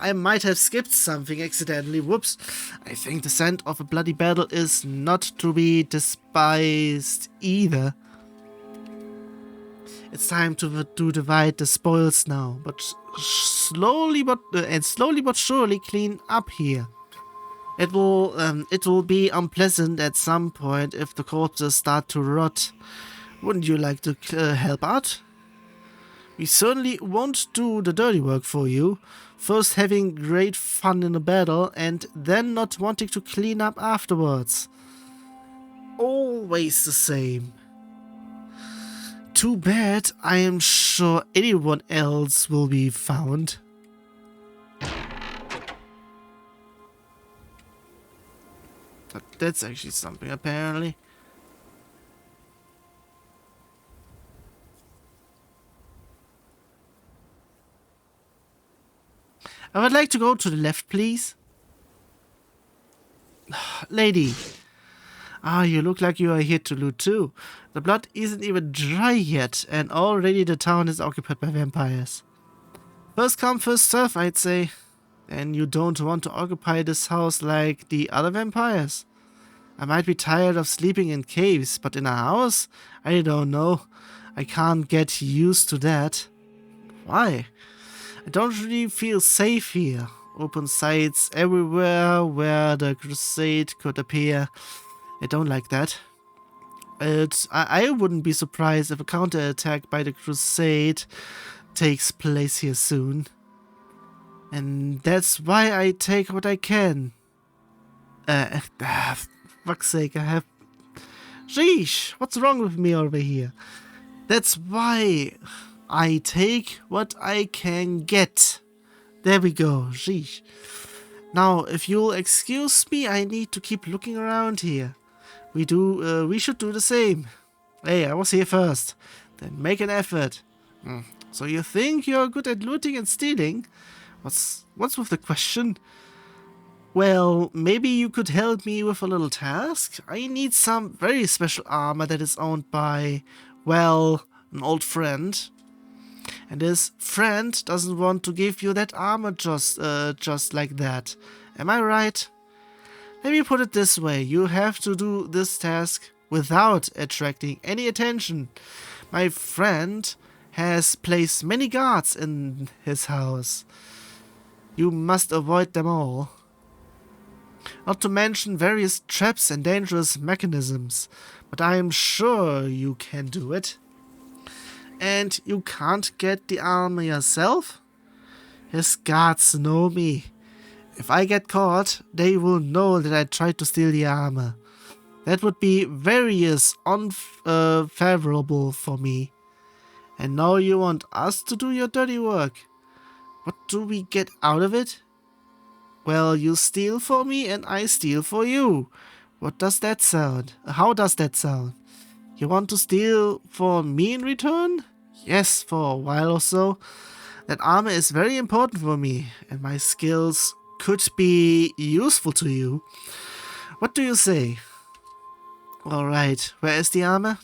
I might have skipped something accidentally, whoops. I think the scent of a bloody battle is not to be despised either. It's time to divide the spoils now, but slowly but surely clean up here. It will be unpleasant at some point if the corpses start to rot. Wouldn't you like to help out? We certainly won't do the dirty work for you. First having great fun in a battle and then not wanting to clean up afterwards. Always the same. Too bad. I am sure sure anyone else will be found. That's actually something, apparently. I would like to go to the left, please. Lady. Ah, you look like you are here to loot too. The blood isn't even dry yet, and already the town is occupied by vampires. First come, first serve, I'd say. And you don't want to occupy this house like the other vampires. I might be tired of sleeping in caves, but in a house? I don't know. I can't get used to that. Why? I don't really feel safe here. Open sights everywhere where the crusade could appear. I don't like that. I wouldn't be surprised if a counterattack by the crusade takes place here soon. And that's why I take what I can. Fuck's sake, I have... Sheesh, what's wrong with me over here? That's why I take what I can get. There we go, sheesh. Now, if you'll excuse me, I need to keep looking around here. We should do the same. Hey, I was here first. Then make an effort. So you think you're good at looting and stealing? What's with the question? Well, maybe you could help me with a little task? I need some very special armor that is owned by, well, an old friend. And this friend doesn't want to give you that armor just like that. Am I right? Let me put it this way. You have to do this task without attracting any attention. My friend has placed many guards in his house. You must avoid them all. Not to mention various traps and dangerous mechanisms. But I am sure you can do it. And you can't get the armor yourself? His guards know me. If I get caught, they will know that I tried to steal the armor. That would be very unfavorable for me. And now you want us to do your dirty work. What do we get out of it? Well, you steal for me and I steal for you. What does that sound? How does that sound? You want to steal for me in return? Yes, for a while or so. That armor is very important for me, and my skills could be useful to you. What do you say? Alright, where is the armor?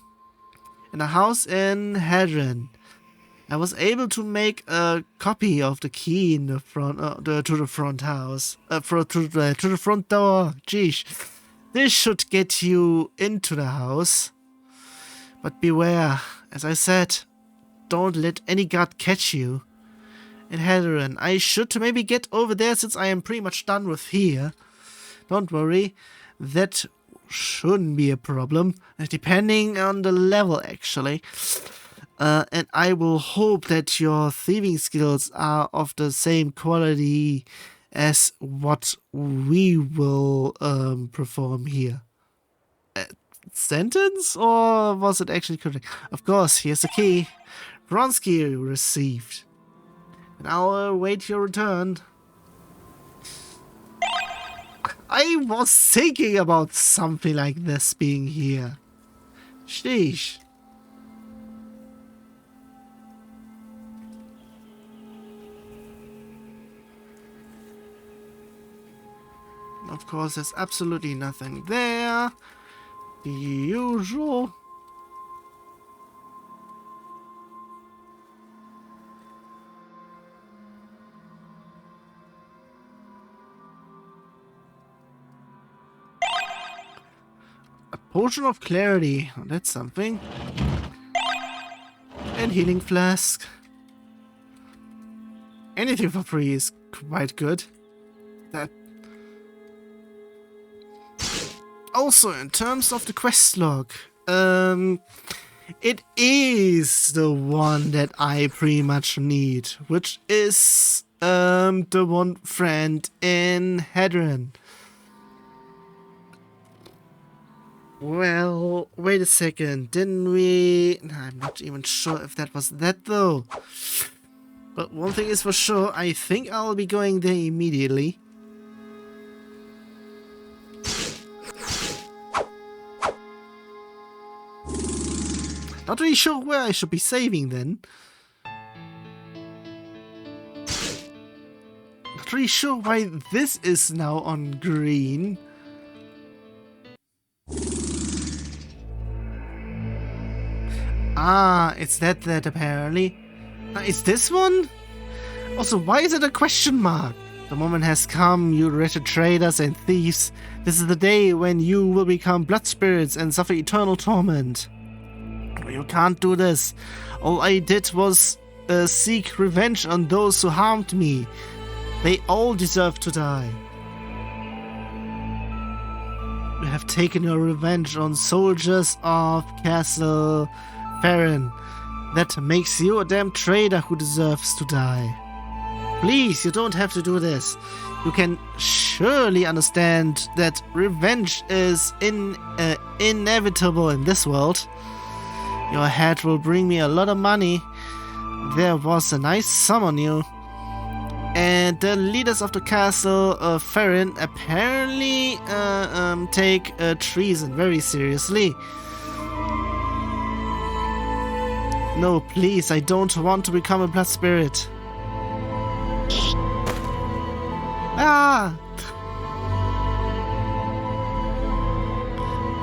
In a house in Hadrin. I was able to make a copy of the key in the front, to the front house, to the front door. Geesh, this should get you into the house. But beware, as I said, don't let any guard catch you. In Hadrin, I should maybe get over there since I am pretty much done with here. Don't worry, that shouldn't be a problem, depending on the level actually. And I will hope that your thieving skills are of the same quality as what we will perform here. Sentence? Or was it actually correct? Of course, here's the key. Vronsky received. And I'll await your return. I was thinking about something like this being here. Sheesh. Of course, there's absolutely nothing there. The usual. A potion of clarity. Oh, that's something. And healing flask. Anything for free is quite good. That. Also, in terms of the quest log, it is the one that I pretty much need, which is the one friend in Hadrin. Well, wait a second, didn't we... I'm not even sure if that was that though. But one thing is for sure, I think I'll be going there immediately. Not really sure where I should be saving then. Not really sure why this is now on green. Ah, it's that apparently. Is this one? Also, why is it a question mark? The moment has come, you wretched traders and thieves. This is the day when you will become blood spirits and suffer eternal torment. You can't do this. All I did was seek revenge on those who harmed me. They all deserve to die. You have taken your revenge on soldiers of Castle Farron. That makes you a damn traitor who deserves to die. Please, you don't have to do this. You can surely understand that revenge is inevitable in this world. Your head will bring me a lot of money. There was a nice sum on you. And the leaders of the castle of Farron apparently take treason very seriously. No, please, I don't want to become a blood spirit. Ah!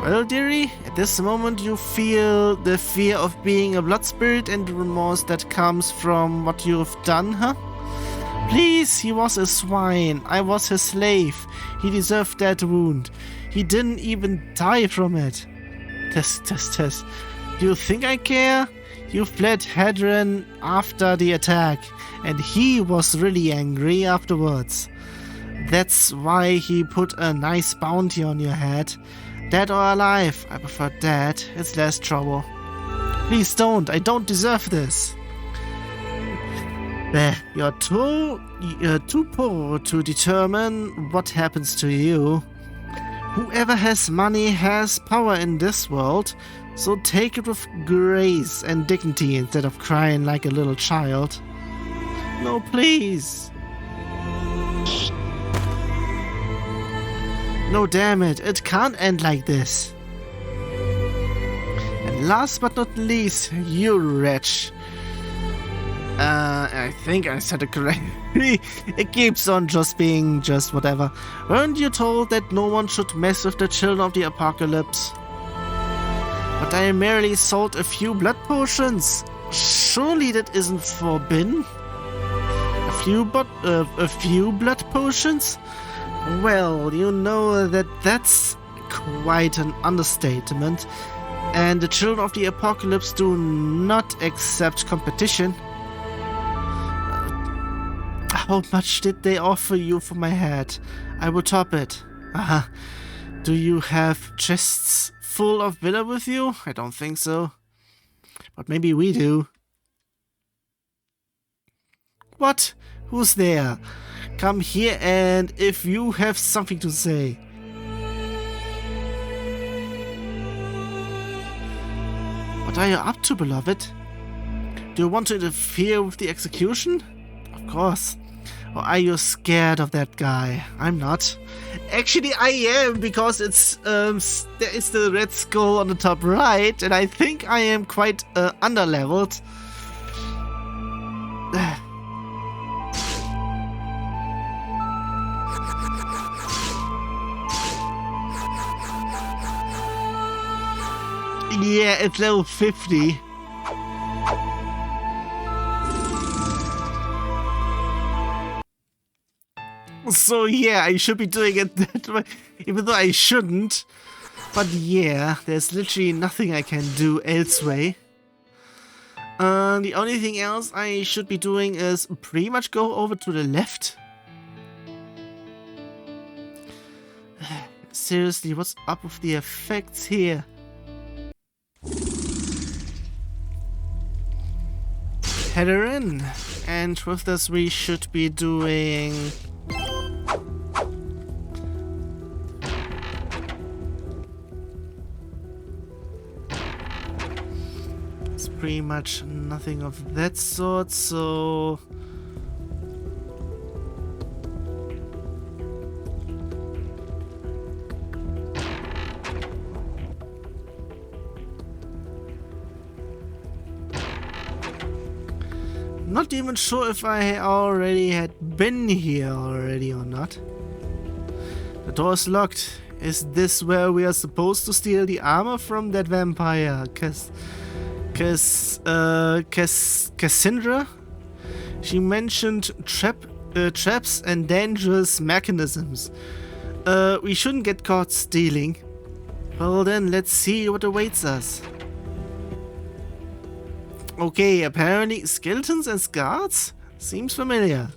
Well, dearie, at this moment you feel the fear of being a blood spirit and the remorse that comes from what you've done, huh? Please, he was a swine. I was his slave. He deserved that wound. He didn't even die from it. Tess. Do you think I care? You fled Hadrin after the attack, and he was really angry afterwards. That's why he put a nice bounty on your head. Dead or alive, I prefer dead. It's less trouble. Please don't. I don't deserve this. You're too poor to determine what happens to you. Whoever has money has power in this world, so take it with grace and dignity instead of crying like a little child. No, please. No, damn it. It can't end like this. And last but not least, you wretch. I think I said it correctly. It keeps on just being just whatever. Weren't you told that no one should mess with the children of the apocalypse? But I merely sold a few blood potions. Surely that isn't forbidden? A few blood potions? Well, you know that that's quite an understatement. And the children of the apocalypse do not accept competition. How much did they offer you for my head? I will top it. Do you have chests full of villa with you? I don't think so. But maybe we do. What? Who's there? Come here and if you have something to say. What are you up to, beloved? Do you want to interfere with the execution? Of course. Or are you scared of that guy? I'm not. Actually, I am, because it's there is the red skull on the top right, and I think I am quite underleveled. Yeah, it's level 50. So yeah, I should be doing it that way, even though I shouldn't. But yeah, there's literally nothing I can do elsewhere. The only thing else I should be doing is pretty much go over to the left. Seriously, what's up with the effects here? Hadrin, and with this we should be doing pretty much nothing of that sort, so... Not even sure if I already had been here already or not. The door is locked. Is this where we are supposed to steal the armor from that vampire? Cassandra? She mentioned traps and dangerous mechanisms. We shouldn't get caught stealing. Well then, let's see what awaits us. Okay, apparently skeletons and guards? Seems familiar.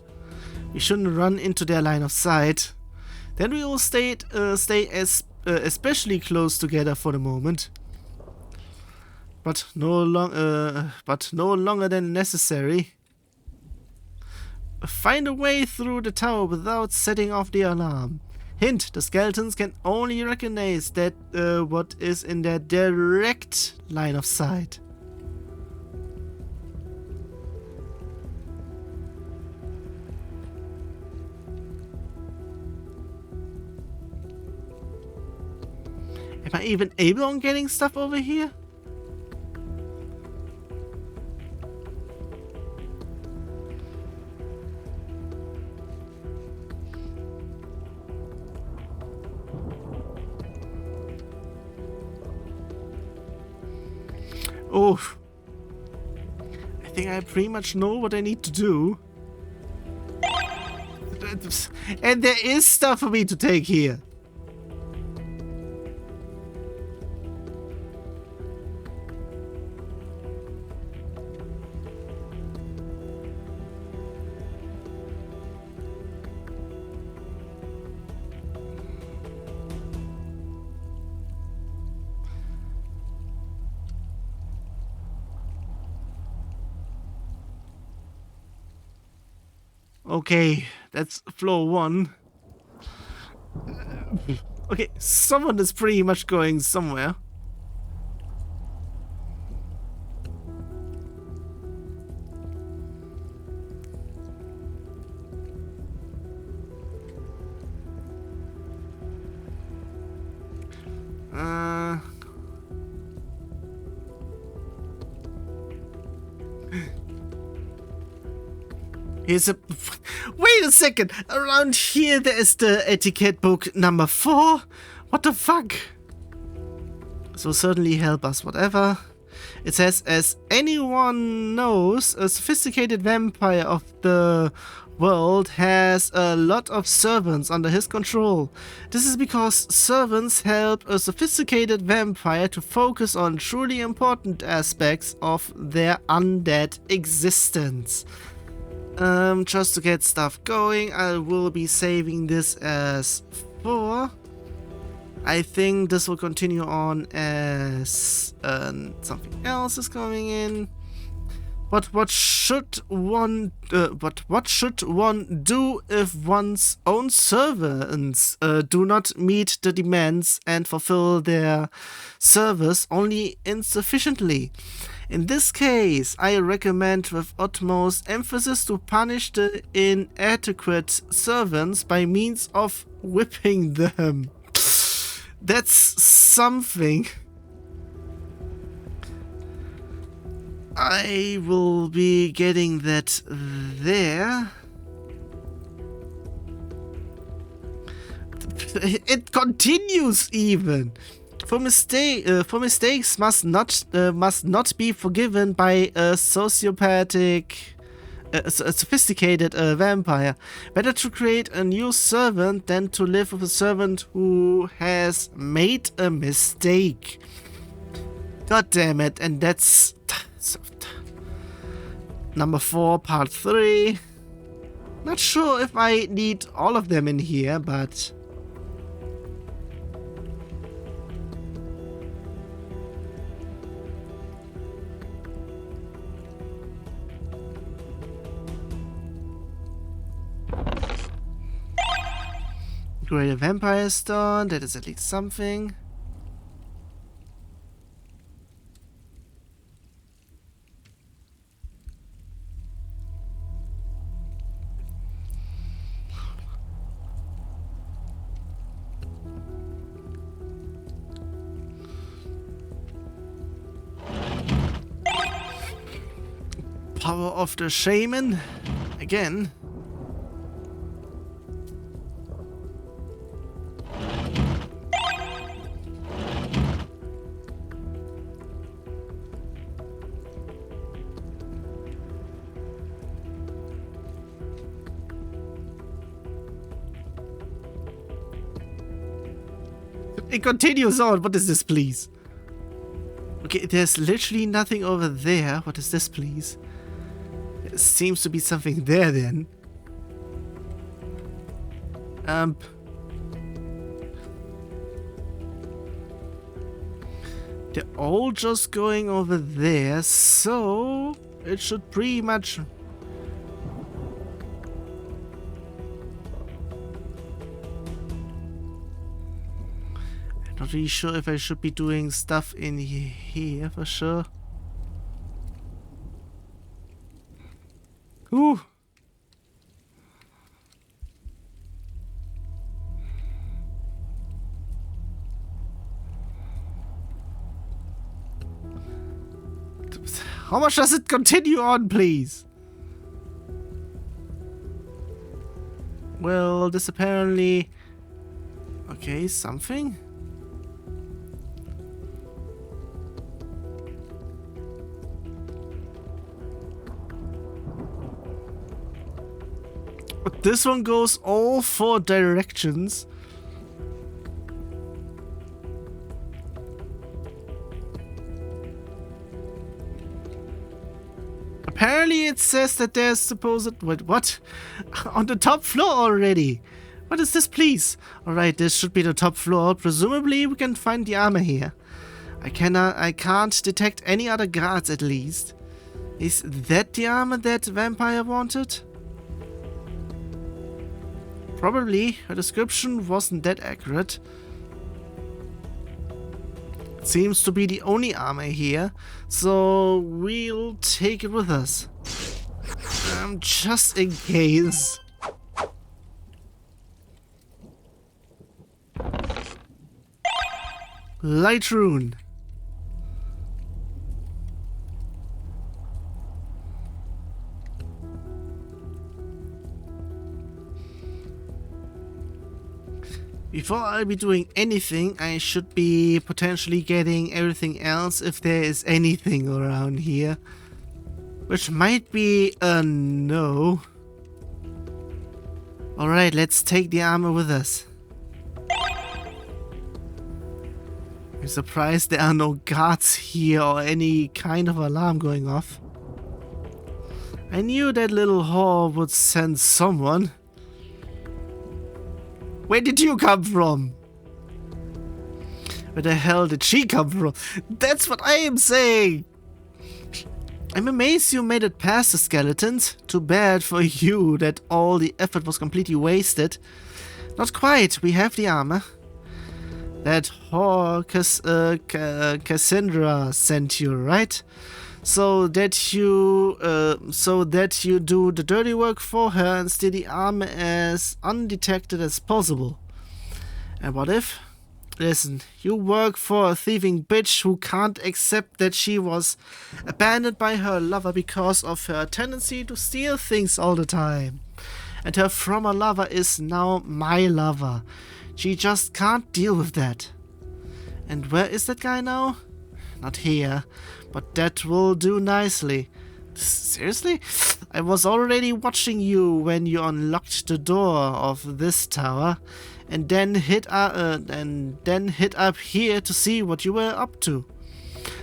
We shouldn't run into their line of sight. Then we will stay especially close together for the moment. But no longer than necessary. Find a way through the tower without setting off the alarm. Hint, the skeletons can only recognize that what is in their direct line of sight. Am I even able on getting stuff over here? Oh, I think I pretty much know what I need to do. And there is stuff for me to take here. Okay, that's floor 1. Okay, someone is pretty much going somewhere. Here's a... Wait a second! Around here there is the etiquette book number 4? What the fuck? So certainly help us, whatever. It says, as anyone knows, a sophisticated vampire of the world has a lot of servants under his control. This is because servants help a sophisticated vampire to focus on truly important aspects of their undead existence. Just to get stuff going, I will be saving this as 4. I think this will continue on as something else is coming in. But what should one do if one's own servants do not meet the demands and fulfill their service only insufficiently? In this case, I recommend with utmost emphasis to punish the inadequate servants by means of whipping them. That's something. I will be getting that there. It continues even. For mistakes must not be forgiven by a sophisticated vampire. Better to create a new servant than to live with a servant who has made a mistake. God damn it! And that's number 4, part 3. Not sure if I need all of them in here, but. Great Vampire Stone, that is at least something. Tower of the Shaman again. It continues on. What is this, please? Okay, there's literally nothing over there. What is this, please? There seems to be something there, then. They're all just going over there, so it should pretty much... Not really sure if I should be doing stuff in here for sure. Ooh. How much does it continue on, please? Well, this apparently... Okay, something? This one goes all 4 directions. Apparently it says that there's supposed... Wait, what? On the top floor already. What is this, please? Alright, this should be the top floor. Presumably we can find the armor here. I can't detect any other guards at least. Is that the armor that vampire wanted? Probably. Her description wasn't that accurate. It seems to be the only armor here, so we'll take it with us. Just in case. Light rune. Before I'll be doing anything, I should be potentially getting everything else if there is anything around here. Which might be a no. Alright, let's take the armor with us. I'm surprised there are no guards here or any kind of alarm going off. I knew that little whore would send someone. Where did you come from? Where the hell did she come from? That's what I am saying! I'm amazed you made it past the skeletons. Too bad for you that all the effort was completely wasted. Not quite, we have the armor. That whore Cassandra sent you, right? So that you do the dirty work for her and steal the armor as undetected as possible. And what if? Listen, you work for a thieving bitch who can't accept that she was abandoned by her lover because of her tendency to steal things all the time. And her former lover is now my lover. She just can't deal with that. And where is that guy now? Not here. But that will do nicely. Seriously? I was already watching you when you unlocked the door of this tower and then hit up here to see what you were up to.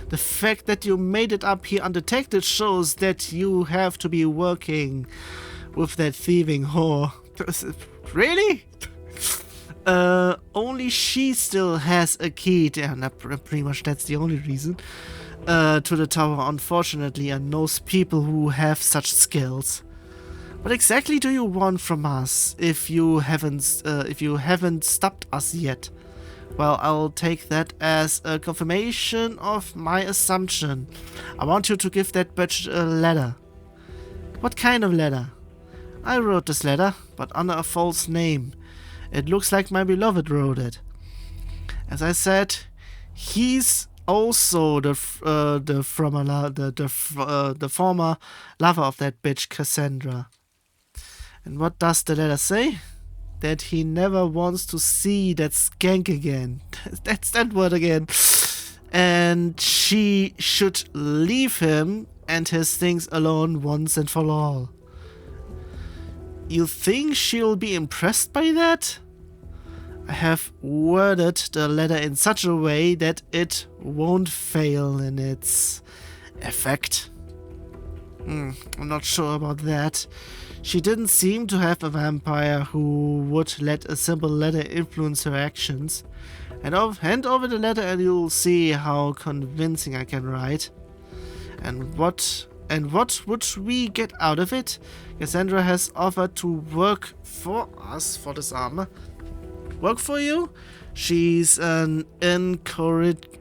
The fact that you made it up here undetected shows that you have to be working with that thieving whore. Really? Only she still has a key to, pretty much that's the only reason. To the tower, unfortunately, and knows people who have such skills. What exactly do you want from us if you haven't stopped us yet? Well, I'll take that as a confirmation of my assumption. I want you to give that bitch a letter. What kind of letter? I wrote this letter, but under a false name. It looks like my beloved wrote it. As I said, he's also the former lover of that bitch Cassandra. And what does the letter say? That he never wants to see that skank again. That's that word again. And she should leave him and his things alone once and for all. You think she'll be impressed by that? I have worded the letter in such a way that it won't fail in its effect. I'm not sure about that. She didn't seem to have a vampire who would let a simple letter influence her actions. Hand over the letter and you'll see how convincing I can write. And what would we get out of it? Cassandra has offered to work for us for this armor. Work for you? She's an incorrigible?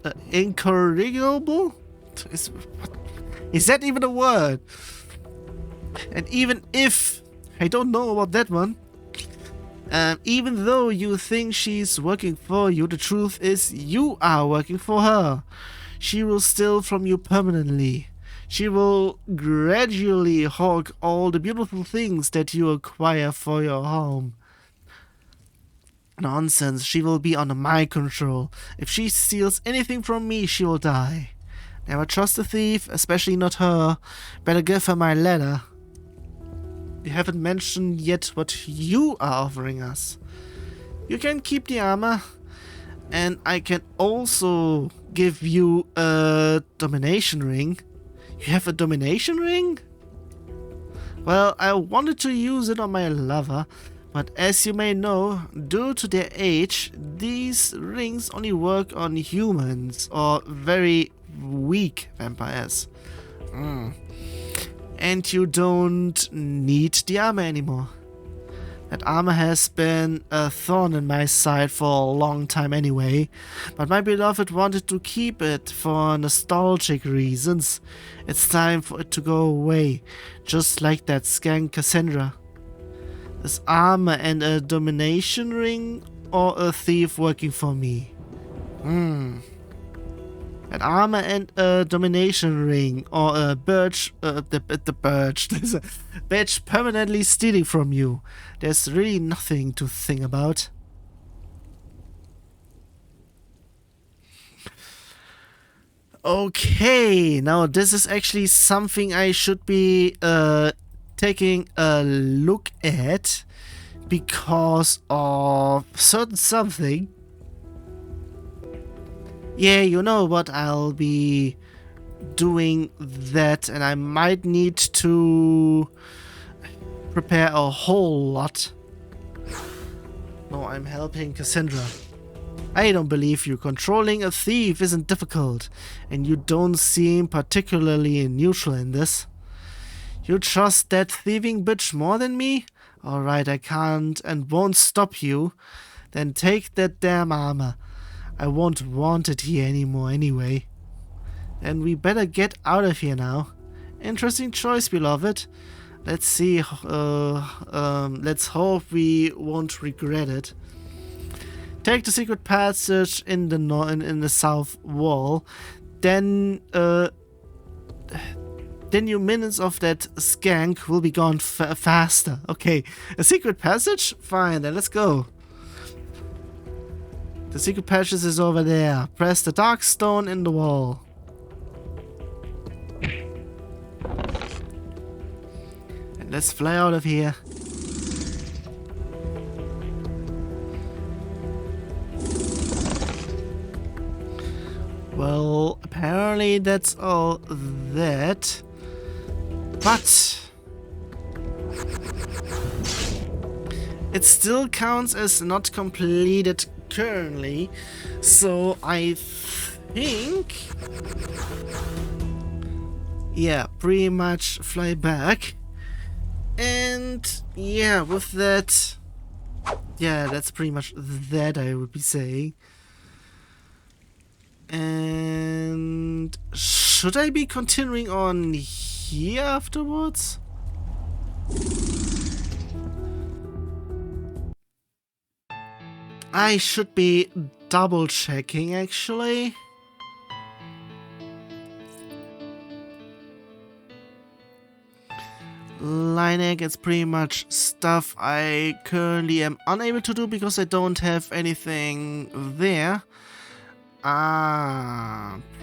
Is that even a word? And even if, I don't know about that one. Even though you think she's working for you, the truth is you are working for her. She will steal from you permanently. She will gradually hog all the beautiful things that you acquire for your home. Nonsense, she will be under my control. If she steals anything from me, she will die. Never trust a thief, especially not her. Better give her my letter. You haven't mentioned yet what you are offering us. You can keep the armor, and I can also give you a domination ring. You have a domination ring? Well, I wanted to use it on my lover, but as you may know, due to their age, these rings only work on humans or very weak vampires. And you don't need the armor anymore. That armor has been a thorn in my side for a long time anyway, but my beloved wanted to keep it for nostalgic reasons. It's time for it to go away, just like that skank Cassandra. This armor and a domination ring, or a thief working for me? An armor and a domination ring, or a birch, there's a bitch permanently stealing from you. There's really nothing to think about. Okay, now this is actually something I should be taking a look at because of certain something. Yeah, you know what, I'll be doing that, and I might need to prepare a whole lot. No, I'm helping Cassandra. I don't believe you. Controlling a thief isn't difficult, and you don't seem particularly neutral in this. You trust that thieving bitch more than me? Alright, I can't and won't stop you. Then take that damn armor. I won't want it here anymore anyway. And we better get out of here now. Interesting choice, beloved. Let's see. Let's hope we won't regret it. Take the secret passage in the south wall. Then your minutes of that skank will be gone faster. Okay, a secret passage? Fine, then let's go. The secret passage is over there. Press the dark stone in the wall. And let's fly out of here. Well, apparently that's all that. But it still counts as not completed currently, so I think, yeah, pretty much fly back. And yeah, with that, yeah, that's pretty much that I would be saying. And should I be continuing on here afterwards? I should be double checking actually. Lineage, it's pretty much stuff I currently am unable to do because I don't have anything there.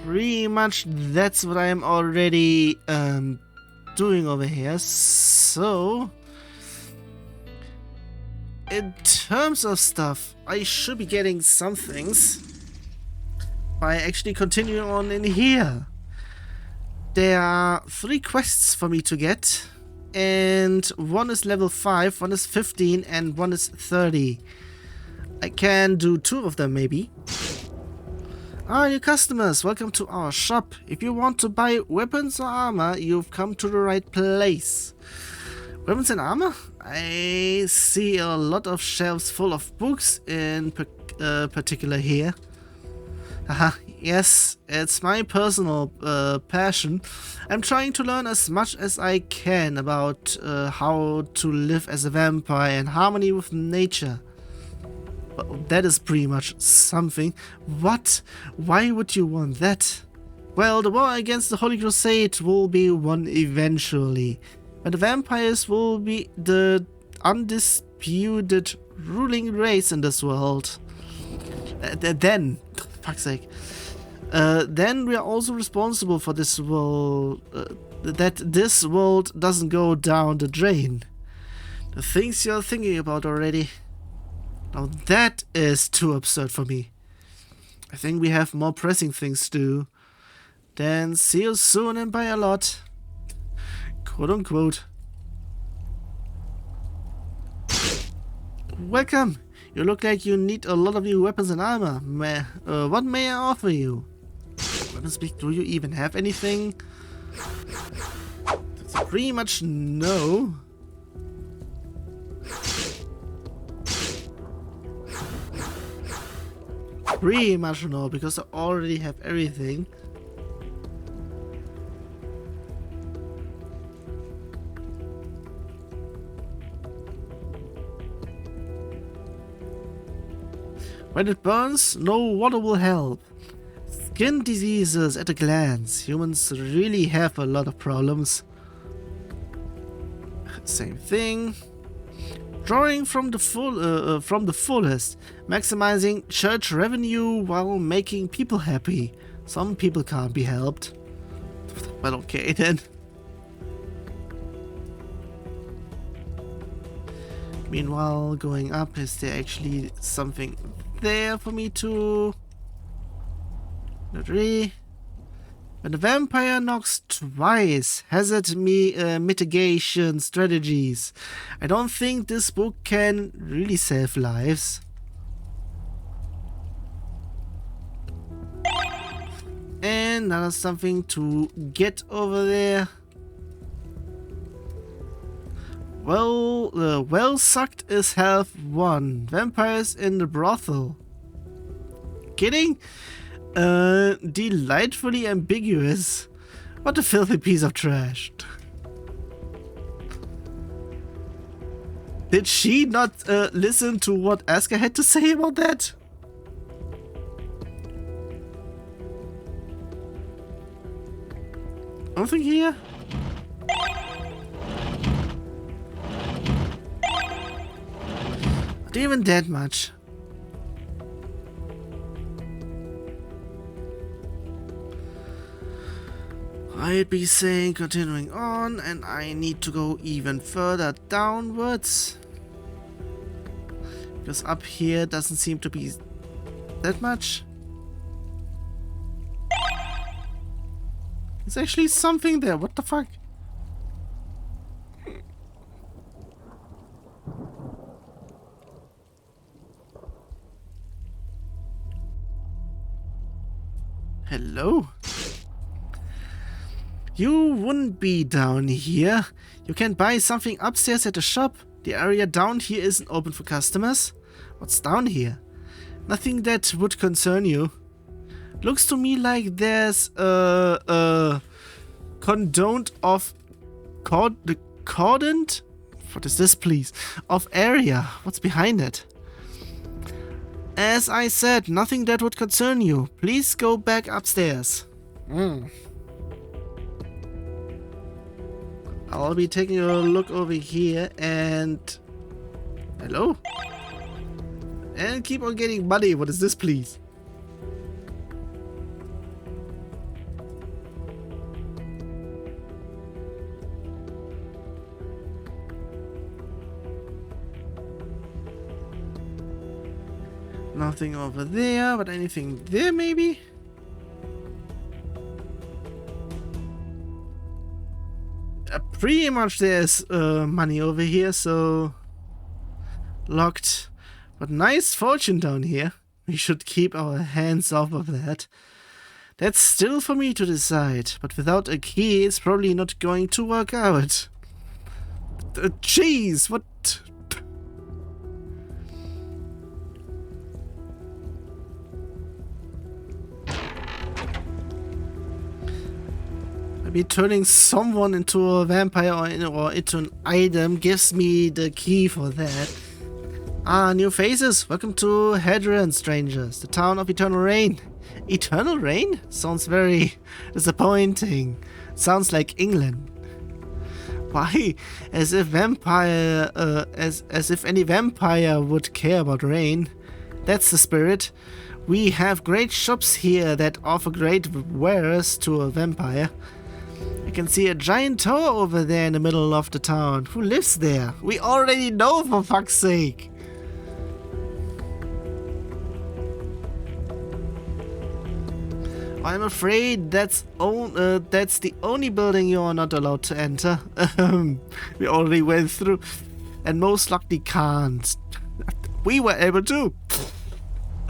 Pretty much that's what I am already doing over here. So, in terms of stuff, I should be getting some things by actually continuing on in here. There are 3 quests for me to get, and one is level 5, one is 15, and one is 30. I can do 2 of them maybe. New customers, welcome to our shop. If you want to buy weapons or armor, you've come to the right place. Weapons and armor? I see a lot of shelves full of books in particular here. Haha, yes, it's my personal passion. I'm trying to learn as much as I can about how to live as a vampire in harmony with nature. Well, that is pretty much something. What? Why would you want that? Well, the war against the Holy Crusade will be won eventually. But the vampires will be the undisputed ruling race in this world. Then, for fuck's sake. Then we are also responsible for this world, that this world doesn't go down the drain. The things you're thinking about already. Now that is too absurd for me. I think we have more pressing things to do. Then see you soon and buy a lot. Quote unquote. Welcome. You look like you need a lot of new weapons and armor. What may I offer you? Weapons speak, do you even have anything? That's pretty much no. Pretty much no, because I already have everything. When it burns, no water will help. Skin diseases at a glance. Humans really have a lot of problems. Same thing. Drawing from the fullest, maximizing church revenue while making people happy. Some people can't be helped. Well, okay then. Meanwhile, going up, is there actually something there for me to... Not really. When the vampire knocks twice, hazard mitigation strategies. I don't think this book can really save lives. And now there's something to get over there. Well, well sucked is health 1. Vampires in the brothel. Kidding? Delightfully ambiguous. What a filthy piece of trash. Did she not listen to what Aska had to say about that? Nothing here? Not even that much. I'd be saying continuing on, and I need to go even further downwards. Because up here doesn't seem to be that much. There's actually something there, what the fuck? Hello? You wouldn't be down here. You can buy something upstairs at the shop. The area down here isn't open for customers. What's down here? Nothing that would concern you. Looks to me like there's condoned of cordoned? What is this, please? Of area. What's behind it? As I said, nothing that would concern you. Please go back upstairs. I'll be taking a look over here and... Hello? And keep on getting money. What is this, please? Nothing over there, but anything there maybe? Pretty much there's money over here, so... Locked. But nice fortune down here. We should keep our hands off of that. That's still for me to decide, but without a key it's probably not going to work out. Jeez, what... Maybe turning someone into a vampire or into an item gives me the key for that. Ah, new faces. Welcome to Hadrin, strangers. The town of Eternal Rain. Eternal Rain? Sounds very disappointing. Sounds like England. Why? As if any vampire would care about rain. That's the spirit. We have great shops here that offer great wares to a vampire. I can see a giant tower over there in the middle of the town. Who lives there? We already know, for fuck's sake. I'm afraid that's the only building you are not allowed to enter. We already went through, and most likely can't. We were able to.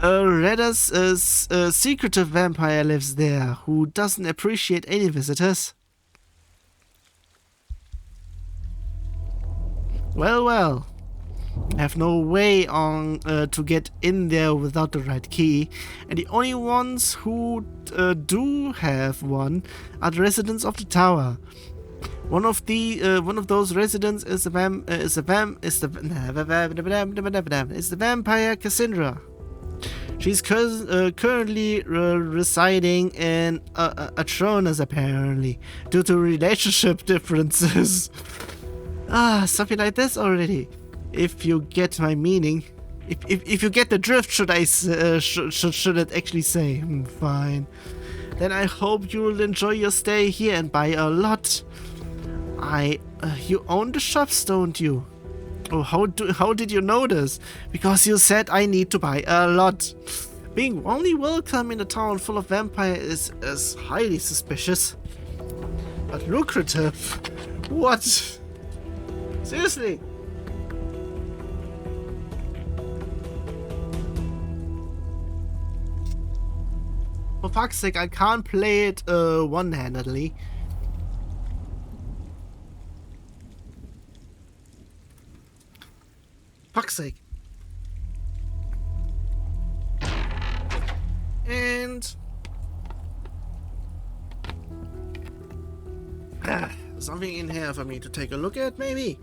A rather secretive vampire lives there who doesn't appreciate any visitors. Well. I have no way on to get in there without the right key, and the only ones who do have one are the residents of the tower. One of those residents is the vampire Cassandra. She's currently residing in Atronus, apparently, due to relationship differences. Something like this already. If you get my meaning, if you get the drift, should it actually say? Fine. Then I hope you'll enjoy your stay here and buy a lot. You own the shops, don't you? Oh, how did you know this? Because you said I need to buy a lot. Being only welcome in a town full of vampires is highly suspicious. But lucrative? What? Seriously? For fuck's sake, I can't play it one-handedly. Fuck's sake. And... something in here for me to take a look at, maybe?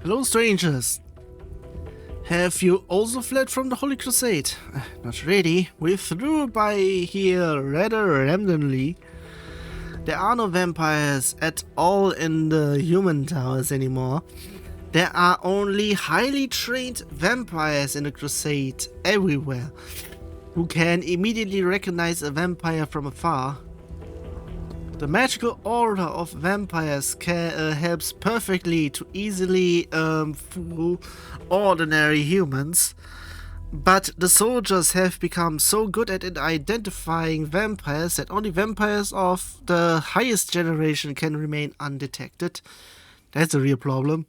Hello, strangers. Have you also fled from the Holy Crusade? Not really. We flew by here rather randomly. There are no vampires at all in the human towers anymore. There are only highly trained vampires in the Crusade everywhere, who can immediately recognize a vampire from afar. The magical aura of vampires helps perfectly to easily fool ordinary humans, but the soldiers have become so good at identifying vampires that only vampires of the highest generation can remain undetected. That's a real problem.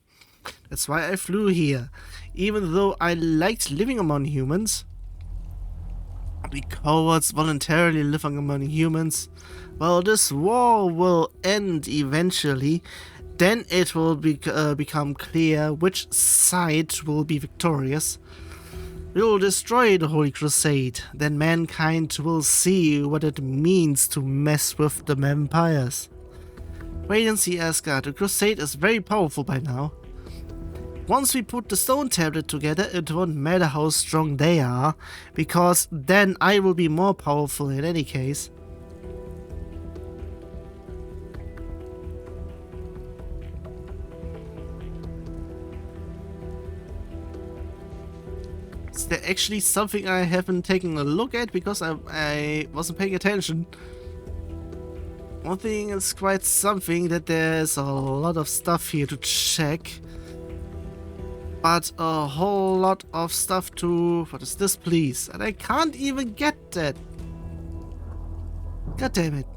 That's why I flew here, even though I liked living among humans. The cowards voluntarily living among humans. Well, this war will end eventually. Then it will become clear which side will be victorious. We will destroy the Holy Crusade, then mankind will see what it means to mess with the vampires. Wait and see, Asgard. The Crusade is very powerful by now. Once we put the stone tablet together, it won't matter how strong they are, because then I will be more powerful in any case. Is there actually something I haven't taken a look at because I wasn't paying attention? One thing is quite something, that there's a lot of stuff here to check. But a whole lot of stuff to... What is this, please? And I can't even get that. God damn it.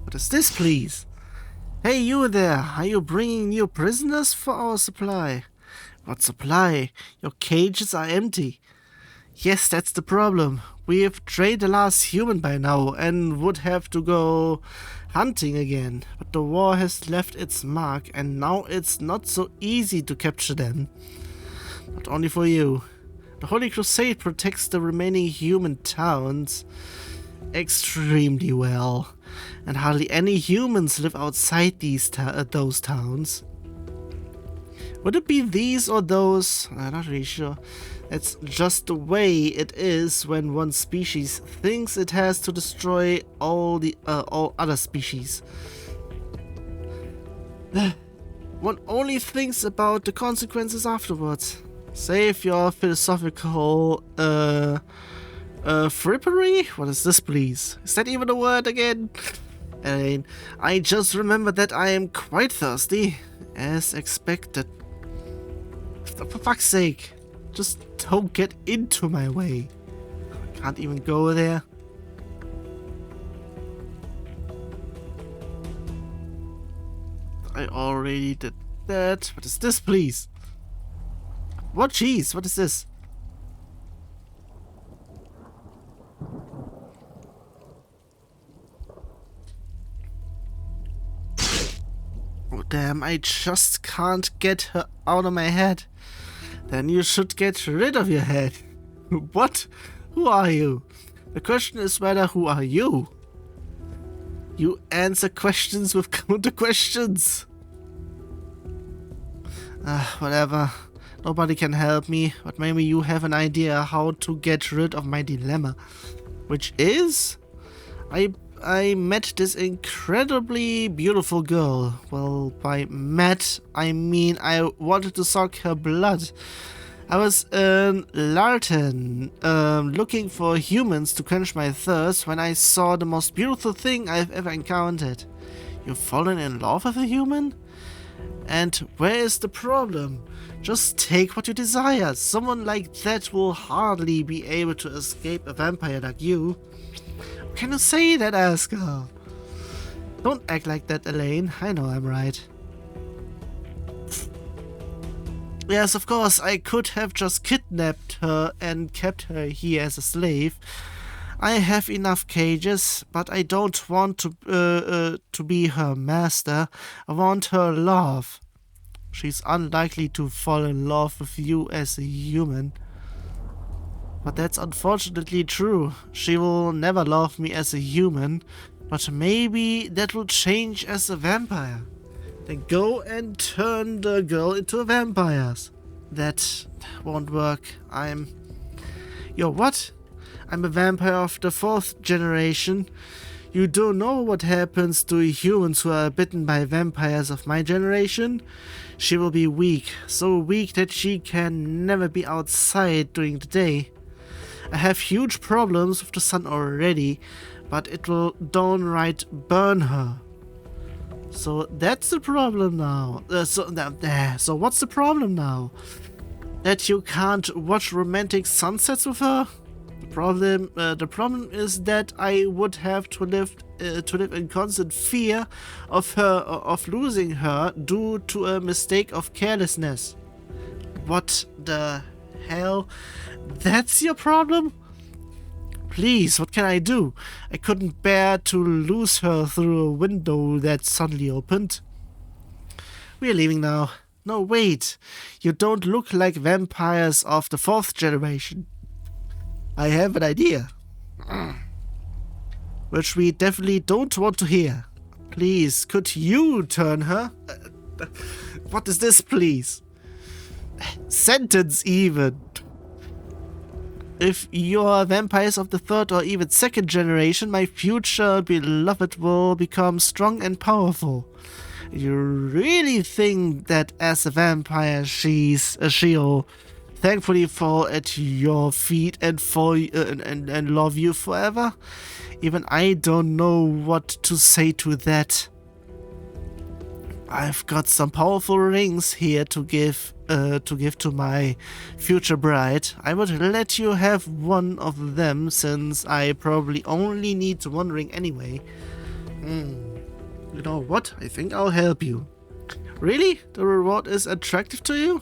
What is this, please? Hey, you there. Are you bringing new prisoners for our supply? What supply? Your cages are empty. Yes, that's the problem. We have trained the last human by now and would have to go hunting again. But the war has left its mark and now it's not so easy to capture them. Not only for you. The Holy Crusade protects the remaining human towns extremely well. And hardly any humans live outside those towns. Would it be these or those? I'm not really sure. It's just the way it is when one species thinks it has to destroy all other species. One only thinks about the consequences afterwards. Save your philosophical frippery? What is this, please? Is that even a word again? I just remembered that I am quite thirsty, as expected. For fuck's sake, just don't get into my way. I can't even go there. I already did that. What is this, please? What cheese? What is this? Oh damn, I just can't get her out of my head. Then you should get rid of your head. What? Who are you? The question is whether who are you? You answer questions with counter questions. Whatever. Nobody can help me, but maybe you have an idea how to get rid of my dilemma. Which is... I met this incredibly beautiful girl. Well, by met, I mean I wanted to suck her blood. I was in Larton, looking for humans to quench my thirst when I saw the most beautiful thing I've ever encountered. You've fallen in love with a human? And where is the problem? Just take what you desire. Someone like that will hardly be able to escape a vampire like you. Can you say that, Asgard? Don't act like that, Elaine. I know I'm right. Yes, of course, I could have just kidnapped her and kept her here as a slave. I have enough cages, but I don't want to be her master. I want her love. She's unlikely to fall in love with you as a human. But that's unfortunately true. She will never love me as a human, but maybe that will change as a vampire. Then go and turn the girl into a vampire. That won't work. Yo, what? I'm a vampire of the 4th generation. You don't know what happens to humans who are bitten by vampires of my generation? She will be weak, so weak that she can never be outside during the day. I have huge problems with the sun already, but it will downright burn her. So that's the problem now. So what's the problem now? That you can't watch romantic sunsets with her? The problem is that I would have to live in constant fear of losing her due to a mistake of carelessness. What the hell? That's your problem? Please, what can I do? I couldn't bear to lose her through a window that suddenly opened. We are leaving now. No, wait. You don't look like vampires of the 4th generation. I have an idea. Which we definitely don't want to hear. Please, could you turn her? What is this, please? Sentence, even. If you're vampires of the 3rd or even 2nd generation, my future beloved will become strong and powerful. You really think that as a vampire she'll thankfully fall at your feet and and love you forever? Even I don't know what to say to that. I've got some powerful rings here to give to my future bride. I would let you have one of them, since I probably only need one ring anyway. You know what? I think I'll help you. Really? The reward is attractive to you?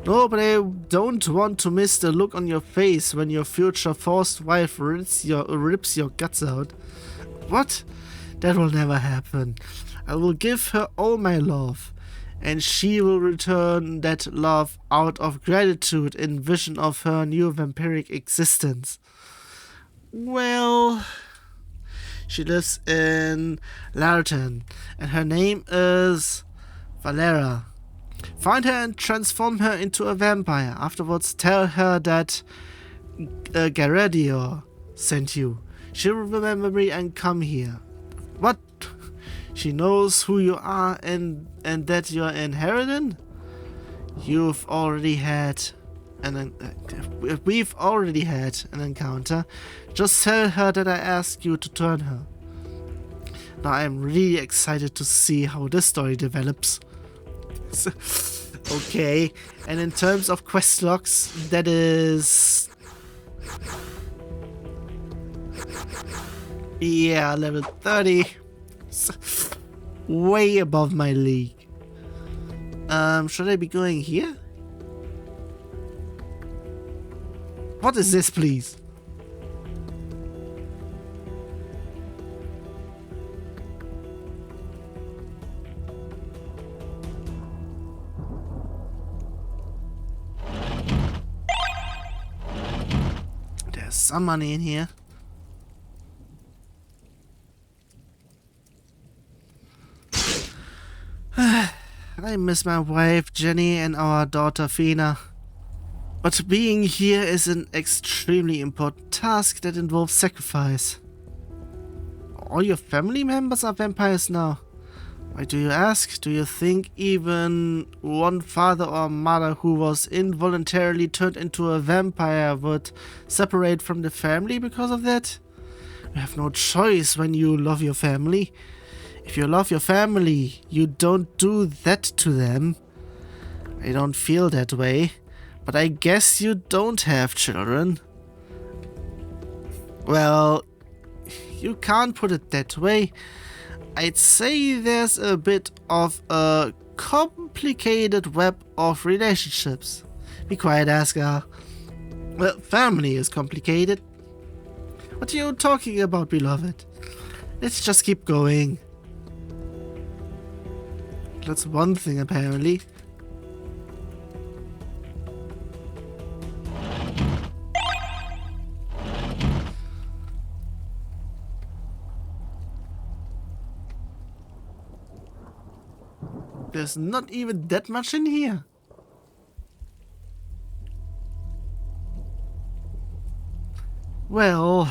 No, but I don't want to miss the look on your face when your future first wife rips your guts out. What? That will never happen. I will give her all my love, and she will return that love out of gratitude in vision of her new vampiric existence. Well, she lives in Larton, and her name is Valera. Find her and transform her into a vampire. Afterwards, tell her that Garadio sent you. She'll remember me and come here. What? She knows who you are and that you're in Hadrin? We've already had an encounter. Just tell her that I asked you to turn her. Now I'm really excited to see how this story develops. Okay, and in terms of quest logs, that is... yeah, level 30. Way above my league. Should I be going here? What is this, please? There's some money in here. I miss my wife Jenny and our daughter Fina. But being here is an extremely important task that involves sacrifice. All your family members are vampires now. Why do you ask? Do you think even one father or mother who was involuntarily turned into a vampire would separate from the family because of that? You have no choice when you love your family. If you love your family, you don't do that to them. I don't feel that way, but I guess you don't have children. Well, you can't put it that way. I'd say there's a bit of a complicated web of relationships. Be quiet, Aska. Well, family is complicated. What are you talking about, beloved? Let's just keep going. That's one thing, apparently. There's not even that much in here. Well...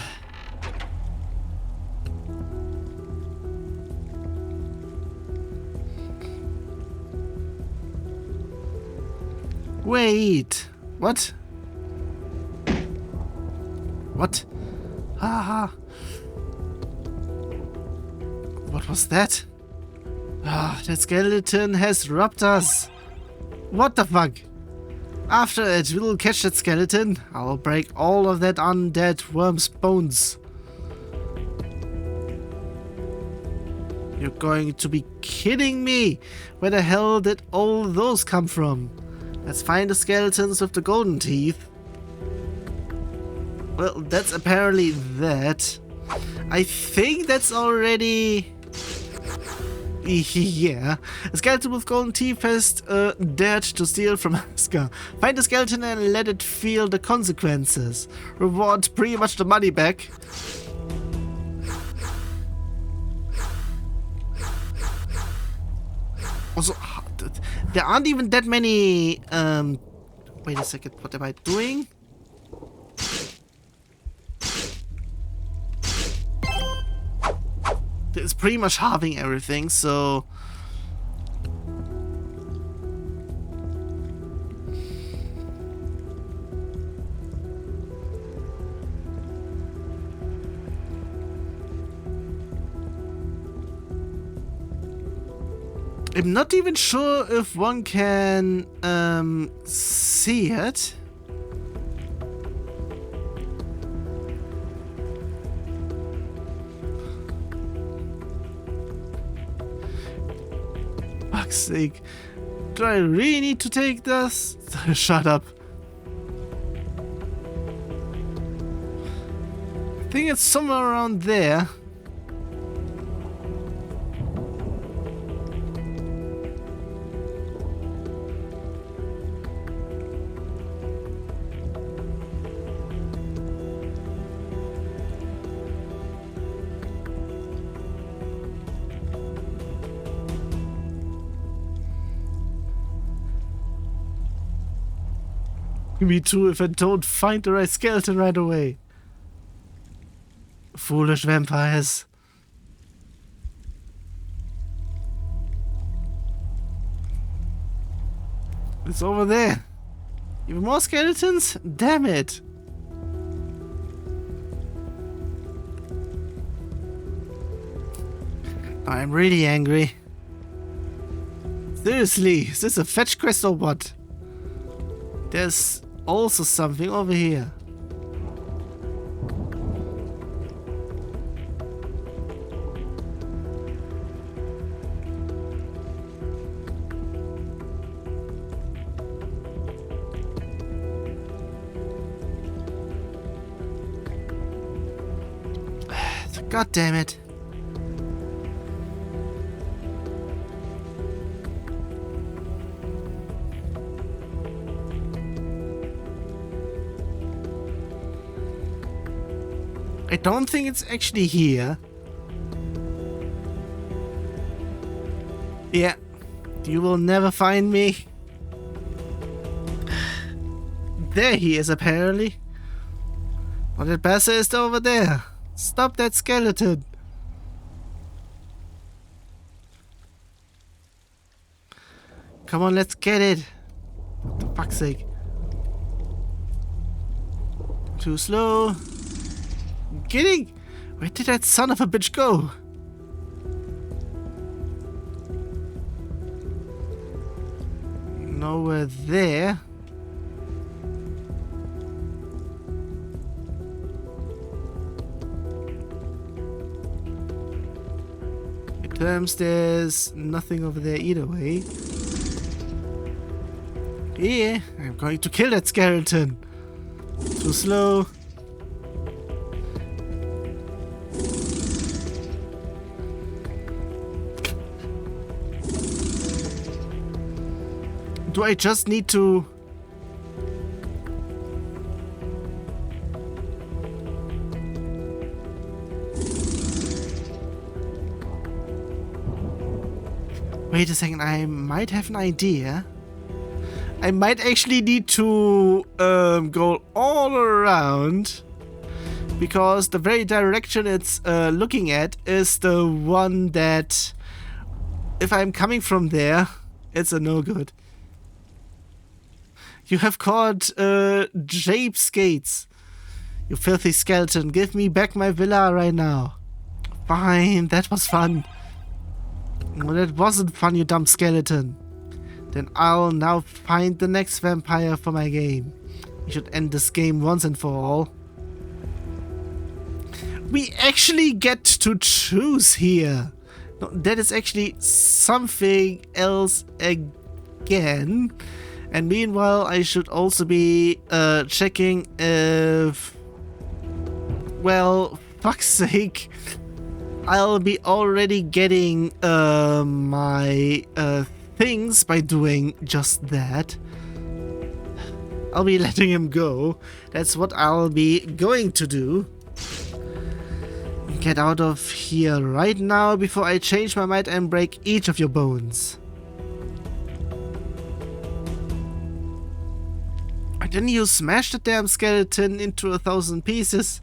wait, what? What? Haha. What was that? Ah, that skeleton has robbed us. What the fuck? After it, we'll catch that skeleton. I'll break all of that undead worm's bones. You're going to be kidding me. Where the hell did all those come from? Let's find the skeletons with the golden teeth. Well, that's apparently that. I think that's already... Yeah. A skeleton with golden teeth has dared to steal from Aska. Find the skeleton and let it feel the consequences. Reward pretty much the money back. Also, there aren't even that many... wait a second, what am I doing? It's pretty much halving everything, so... I'm not even sure if one can see it. Fuck's sake. Do I really need to take this? Shut up. I think it's somewhere around there. Me too, if I don't find the right skeleton right away. Foolish vampires. It's over there. Even more skeletons? Damn it. I'm really angry. Seriously, is this a fetch quest or what? There's also something over here. God damn it. I don't think it's actually here. Yeah, you will never find me. There he is, apparently. But the bastard is over there. Stop that skeleton. Come on, let's get it. For fuck's sake. Too slow. Kidding? Where did that son of a bitch go? Nowhere there. In terms, there's nothing over there either way. Yeah, I'm going to kill that skeleton. Too slow. Do I just need to... Wait a second, I might have an idea. I might actually need to go all around, because the very direction it's looking at is the one that, if I'm coming from there, it's a no-good. You have caught Jape Skates. You filthy skeleton, give me back my villa right now. Fine, that was fun. Well, that wasn't fun, you dumb skeleton. Then I'll now find the next vampire for my game. We should end this game once and for all. We actually get to choose here. No, that is actually something else again. And meanwhile, I should also be checking if... Well, fuck's sake. I'll be already getting my things by doing just that. I'll be letting him go. That's what I'll be going to do. Get out of here right now before I change my mind and break each of your bones. Why didn't you smash the damn skeleton into 1,000 pieces?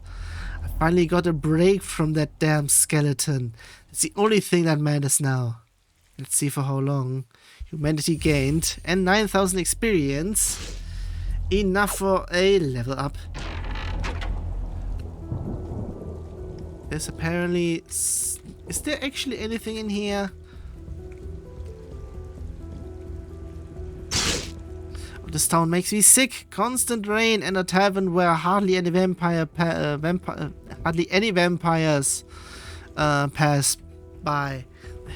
I finally got a break from that damn skeleton. It's the only thing that matters now. Let's see for how long. Humanity gained and 9,000 experience. Enough for a level up. There's apparently... Is there actually anything in here? Oh, this town makes me sick. Constant rain and a tavern where hardly any vampires pass by.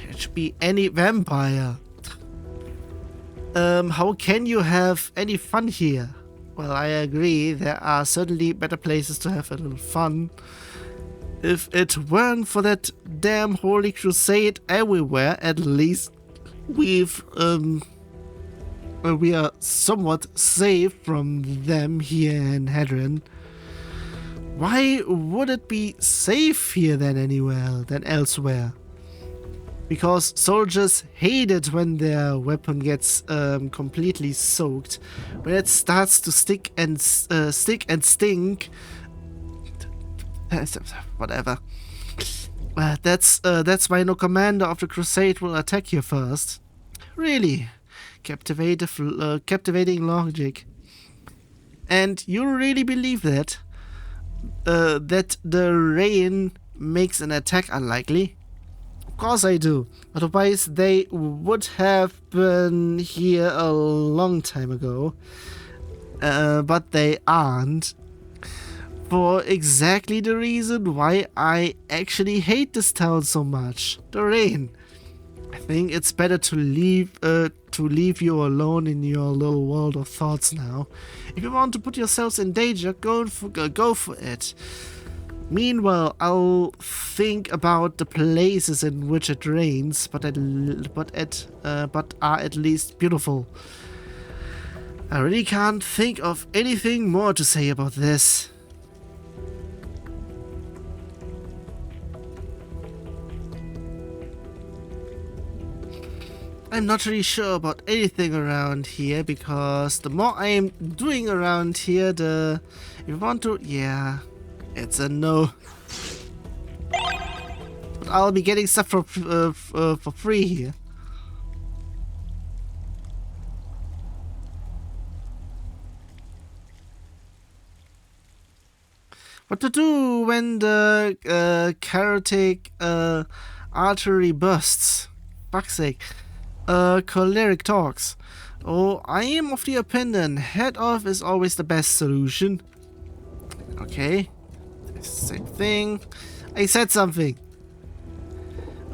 It should be any vampire. How can you have any fun here? Well, I agree. There are certainly better places to have a little fun. If it weren't for that damn holy crusade everywhere, at least we are somewhat safe from them here in Hadrin. Why would it be safe here than elsewhere? Because soldiers hate it when their weapon gets completely soaked. When it starts to stick and stink. Whatever. That's why no commander of the crusade will attack you first. Really, captivating logic. And you really believe that that the rain makes an attack unlikely? Of course I do. Otherwise they would have been here a long time ago. But they aren't. For exactly the reason why I actually hate this town so much. The rain. I think it's better to leave you alone in your little world of thoughts now. If you want to put yourselves in danger, go for it. Meanwhile, I'll think about the places in which it rains, but are at least beautiful. I really can't think of anything more to say about this. I'm not really sure about anything around here, because the more I am doing around here, if you want to... Yeah, it's a no. But I'll be getting stuff for free here. What to do when the carotid artery bursts? Fuck's sake. Choleric talks. Oh, I am of the opinion head off is always the best solution. Okay. Same thing. I said something.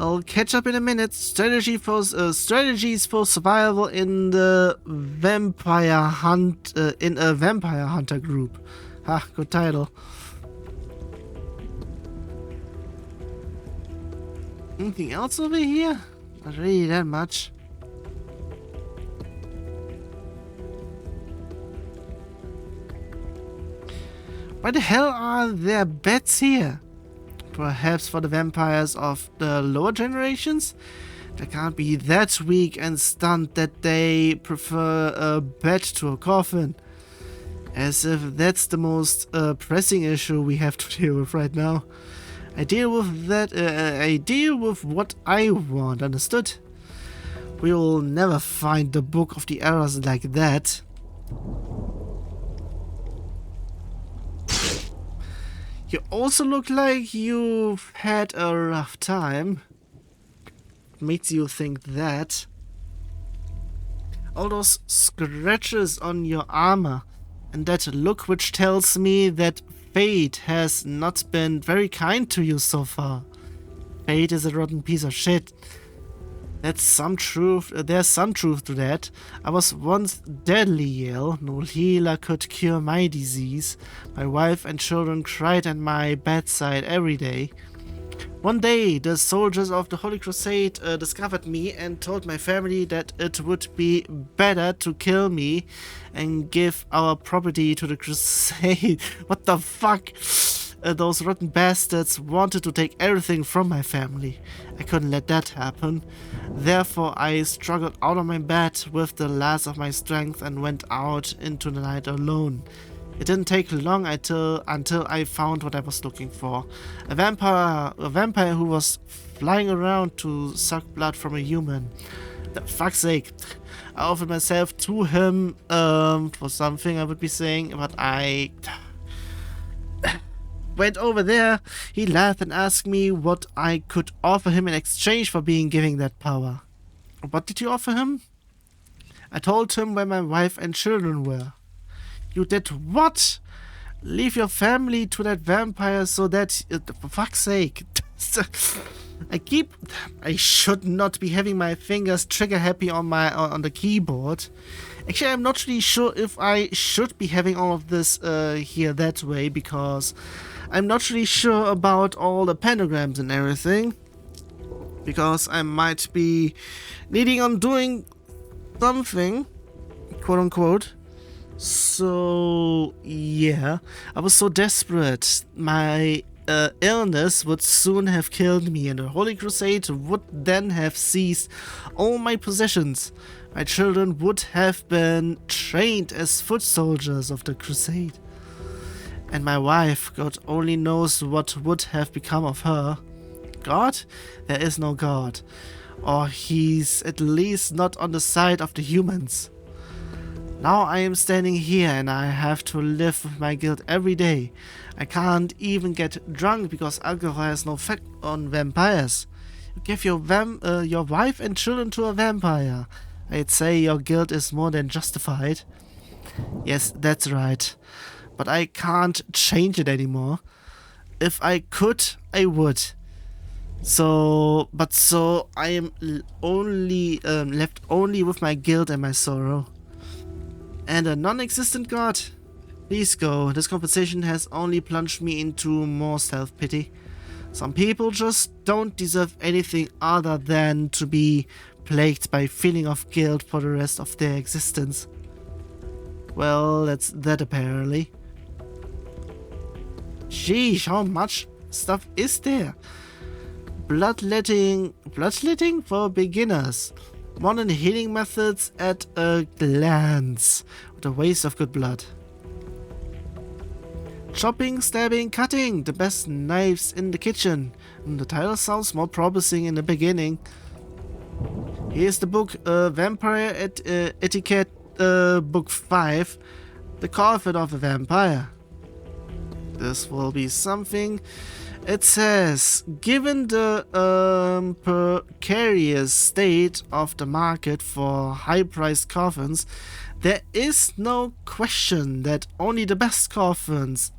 I'll catch up in a minute. Strategies for survival in the vampire hunt in a vampire hunter group. Ha, good title. Anything else over here? Not really that much. Why the hell are there beds here? Perhaps for the vampires of the lower generations? They can't be that weak and stunned that they prefer a bed to a coffin. As if that's the most pressing issue we have to deal with right now. I deal with that. I deal with what I want. Understood? We will never find the Book of the Errors like that. You also look like you've had a rough time. What makes you think that? All those scratches on your armor, and that look which tells me that fate has not been very kind to you so far. Fate is a rotten piece of shit. There's some truth to that. I was once deadly ill. No healer could cure my disease. My wife and children cried at my bedside every day. One day, the soldiers of the Holy Crusade discovered me and told my family that it would be better to kill me and give our property to the Crusade. What the fuck? Those rotten bastards wanted to take everything from my family. I couldn't let that happen. Therefore, I struggled out of my bed with the last of my strength and went out into the night alone. It didn't take long until I found what I was looking for. A vampire who was flying around to suck blood from a human. For fuck's sake. I offered myself to him for something I would be saying, but I went over there. He laughed and asked me what I could offer him in exchange for being given that power. What did you offer him? I told him where my wife and children were. You did what? Leave your family to that vampire so that... for fuck's sake. I should not be having my fingers trigger happy on the keyboard. Actually, I'm not really sure if I should be having all of this here that way, because I'm not really sure about all the pentagrams and everything. Because I might be needing on doing something, quote unquote. So, yeah, I was so desperate. My illness would soon have killed me, and the Holy Crusade would then have seized all my possessions. My children would have been trained as foot soldiers of the Crusade. And my wife, God only knows what would have become of her. God? There is no God. Or he's at least not on the side of the humans. Now I am standing here and I have to live with my guilt every day. I can't even get drunk because alcohol has no effect on vampires. You give your wife and children to a vampire. I'd say your guilt is more than justified. Yes, that's right. But I can't change it anymore. If I could, I would. So I am only left only with my guilt and my sorrow. And a non-existent God. Please go. This conversation has only plunged me into more self-pity. Some people just don't deserve anything other than to be plagued by feeling of guilt for the rest of their existence. Well, that's that apparently. Sheesh, how much stuff is there? Bloodletting for beginners. Modern healing methods at a glance. What a waste of good blood. Chopping, stabbing, cutting. The best knives in the kitchen. The title sounds more promising in the beginning. Here's the book, Vampire Etiquette, Book 5. The Coffin of a Vampire. This will be something. It says, given the precarious state of the market for high-priced coffins, there is no question that only the best coffins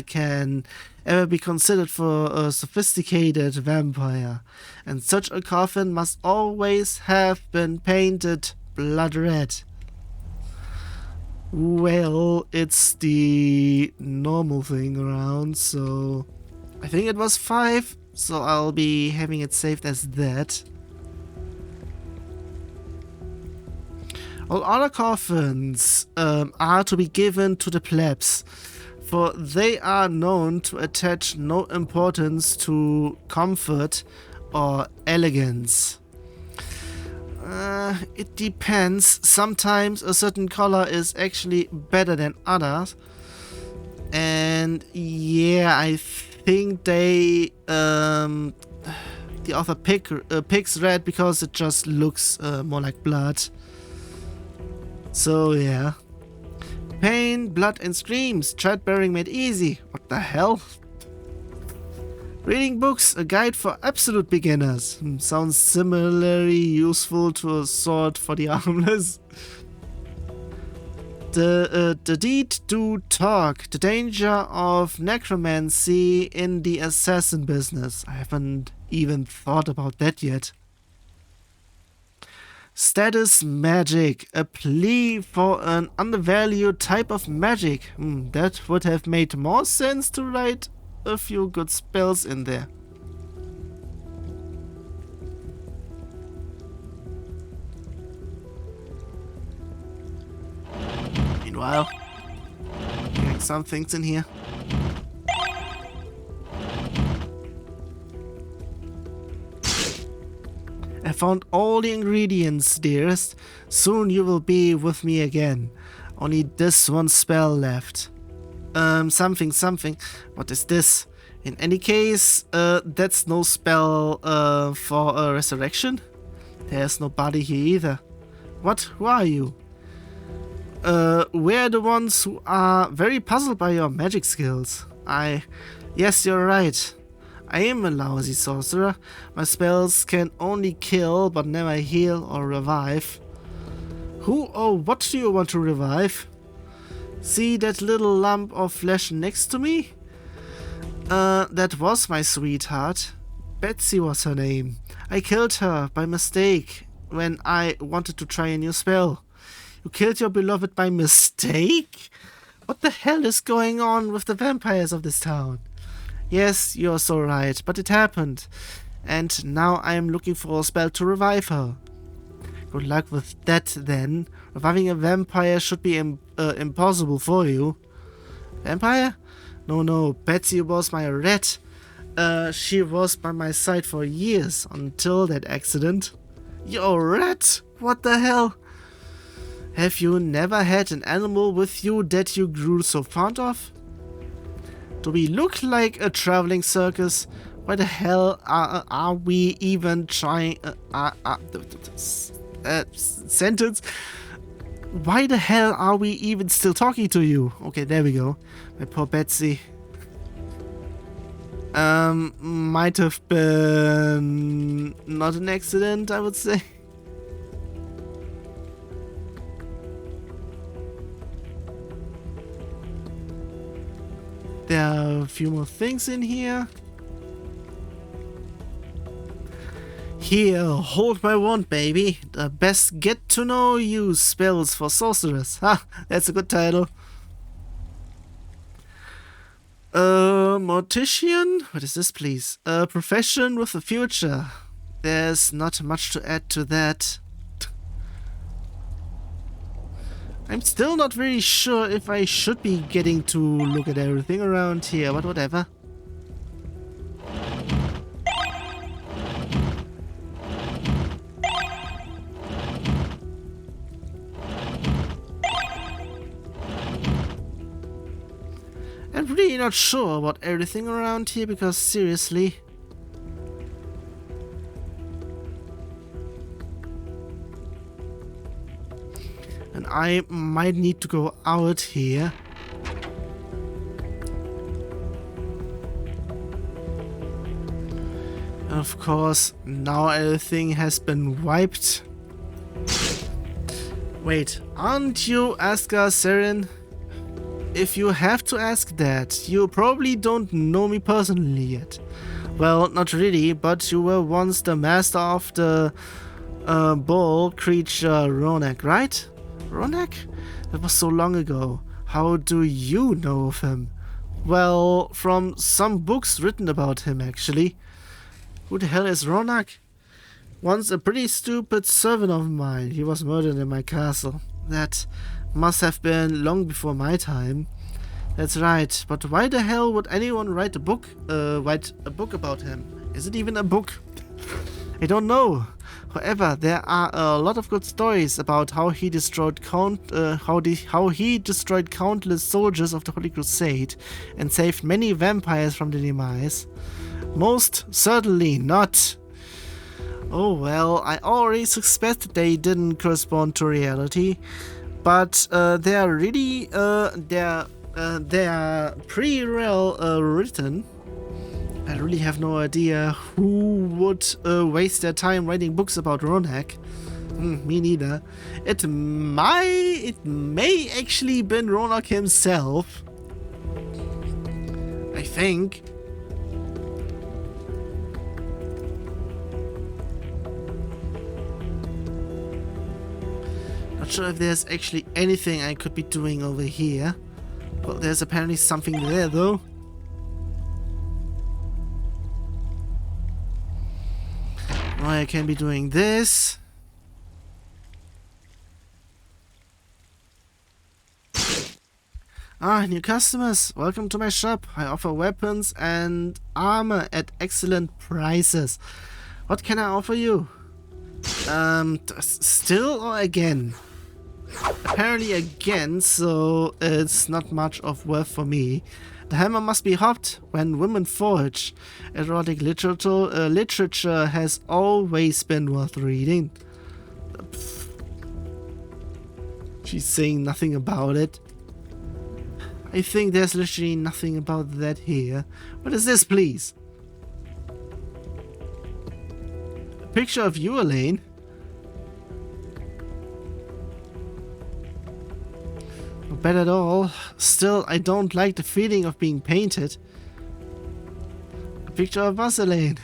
can ever be considered for a sophisticated vampire. And such a coffin must always have been painted blood red. Well, it's the normal thing around, so... I think it was 5, so I'll be having it saved as that. All other coffins are to be given to the plebs, for they are known to attach no importance to comfort or elegance. It depends. Sometimes a certain color is actually better than others. And yeah, I think they the author picks red because it just looks more like blood. So yeah. Pain, blood and screams. Childbearing made easy. What the hell? Reading books, a guide for absolute beginners. Sounds similarly useful to a sword for the armless. The deed do talk. The danger of necromancy in the assassin business. I haven't even thought about that yet. Status magic. A plea for an undervalued type of magic. That would have made more sense to write a few good spells in there. Meanwhile, getting some things in here. I found all the ingredients, dearest. Soon you will be with me again. Only this one spell left. Something. What is this? In any case, that's no spell for a resurrection. There's nobody here either. What? Who are you? We're the ones who are very puzzled by your magic skills. Yes, you're right. I am a lousy sorcerer. My spells can only kill, but never heal or revive. Who or what do you want to revive? See that little lump of flesh next to me? That was my sweetheart. Betsy was her name. I killed her by mistake when I wanted to try a new spell. You killed your beloved by mistake? What the hell is going on with the vampires of this town? Yes, you're so right, but it happened. And now I am looking for a spell to revive her. Good luck with that then. Reviving a vampire should be impossible for you. Vampire? No, Betsy was my rat. She was by my side for years until that accident. Your rat? What the hell? Have you never had an animal with you that you grew so fond of? Do we look like a traveling circus? Why the hell are we even trying... sentence? Why the hell are we even still talking to you? Okay, there we go. My poor Betsy. Might have been not an accident, I would say. There are a few more things in here. Here, hold my wand, baby. The best get-to-know-you spells for sorcerers. Ha, that's a good title. Mortician? What is this, please? A profession with a future. There's not much to add to that. I'm still not very sure if I should be getting to look at everything around here, but whatever. I'm really not sure about everything around here because seriously... And I might need to go out here. And of course, now everything has been wiped. Wait, aren't you Aska Seren? If you have to ask that, you probably don't know me personally yet. Well, not really, but you were once the master of the bull creature Ronak, right? Ronak? That was so long ago. How do you know of him? Well, from some books written about him, actually. Who the hell is Ronak? Once a pretty stupid servant of mine. He was murdered in my castle. That must have been long before my time. That's right, but why the hell would anyone write a book about him? Is it even a book? I don't know. However, there are a lot of good stories about how he destroyed countless soldiers of the Holy Crusade and saved many vampires from their demise. Most certainly not. Oh well, I already suspected they didn't correspond to reality, but they are really they are pretty well written. I really have no idea who would waste their time writing books about Ronak. Me neither. It may actually been Ronak himself. I think. Not sure if there's actually anything I could be doing over here. Well, there's apparently something there though. I can be doing this. Ah, new customers, welcome to my shop. I offer weapons and armor at excellent prices. What can I offer you? Still or again? Apparently again, so it's not much of worth for me. The hammer must be hopped when women forge. Erotic literature has always been worth reading. She's saying nothing about it. I think there's literally nothing about that here. What is this, please? A picture of you, Elaine? Not bad at all. Still, I don't like the feeling of being painted. A picture of us, Elaine.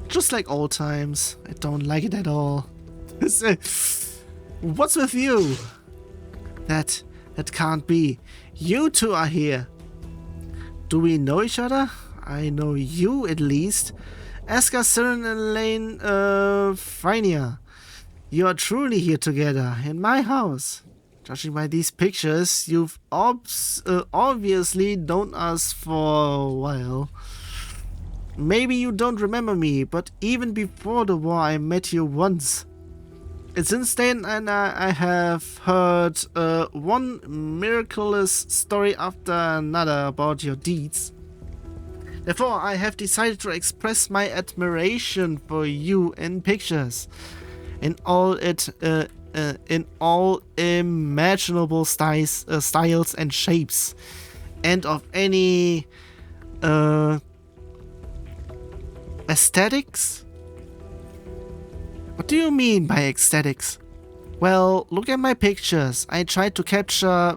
Just like old times. I don't like it at all. What's with you? That can't be. You two are here. Do we know each other? I know you at least. Aska, Siren, and Elaine, Finia. You are truly here together in my house. Judging by these pictures, you've obviously known us for a while. Maybe you don't remember me, but even before the war I met you once. Since then, and I have heard one miraculous story after another about your deeds. Therefore, I have decided to express my admiration for you in pictures, in all imaginable styles and shapes, and of any aesthetics. What do you mean by aesthetics? Well, look at my pictures. I tried to capture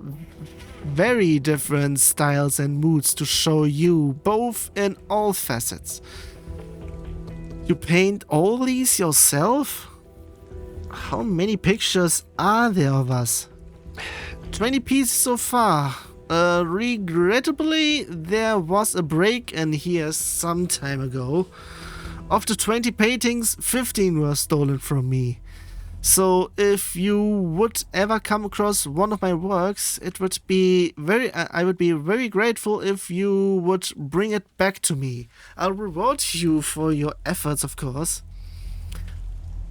very different styles and moods to show you both in all facets. You paint all these yourself? How many pictures are there of us? 20 pieces so far. Regrettably, there was a break in here some time ago. Of the 20 paintings, 15 were stolen from me. So if you would ever come across one of my works, I would be very grateful if you would bring it back to me. I'll reward you for your efforts, of course.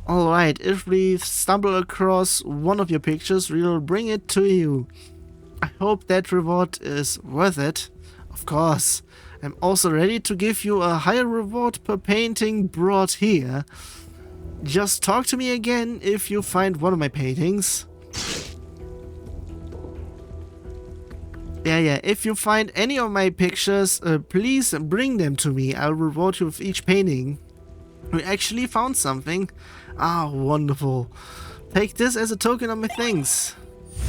Alright, if we stumble across one of your pictures, we'll bring it to you. I hope that reward is worth it. Of course. I'm also ready to give you a higher reward per painting brought here. Just talk to me again if you find one of my paintings. Yeah, if you find any of my pictures, please bring them to me. I'll reward you with each painting. We actually found something. Ah, wonderful. Take this as a token of my thanks.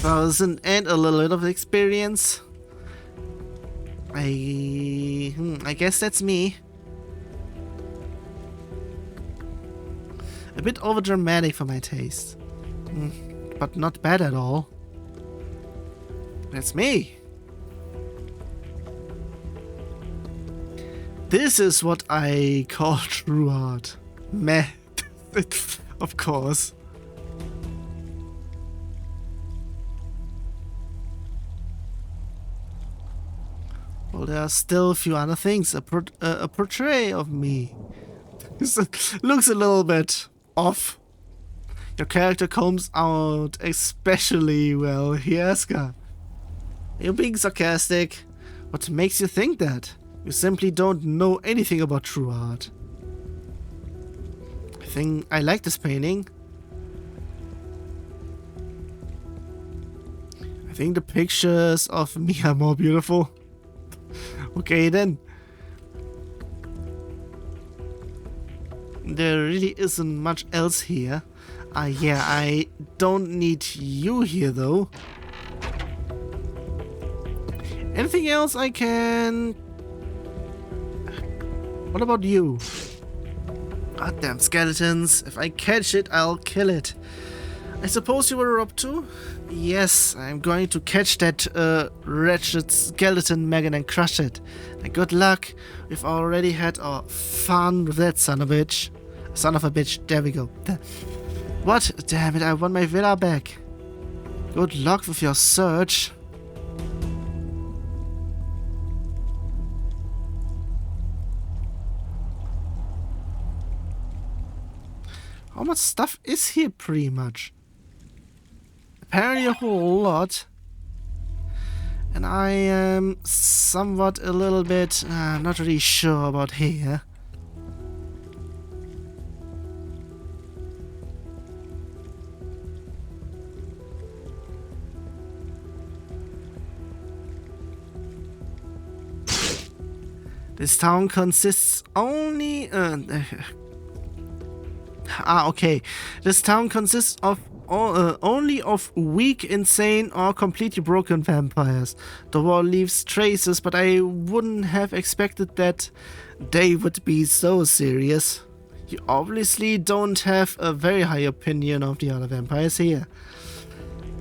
1,000 and a little bit of experience. I guess that's me. A bit overdramatic for my taste. But not bad at all. That's me. This is what I call true art. Meh. Of course. Well, there are still a few other things. A portrait of me. This looks a little bit off. Your character comes out especially well here, Aska. You're being sarcastic. What makes you think that? You simply don't know anything about true art. I think I like this painting. I think the pictures of me are more beautiful. Okay then. There really isn't much else here. Yeah, I don't need you here though. Anything else I can... What about you? Goddamn skeletons. If I catch it, I'll kill it. I suppose you were up too? Yes, I'm going to catch that wretched skeleton maggot and crush it. And good luck. We've already had our fun with that son of a bitch. Son of a bitch. There we go. What? Damn it, I want my villa back. Good luck with your search. How much stuff is here, pretty much? Apparently a whole lot. And I am somewhat a little bit not really sure about here. This town consists only... okay. This town consists of only of weak, insane, or completely broken vampires. The war leaves traces, but I wouldn't have expected that they would be so serious. You obviously don't have a very high opinion of the other vampires here.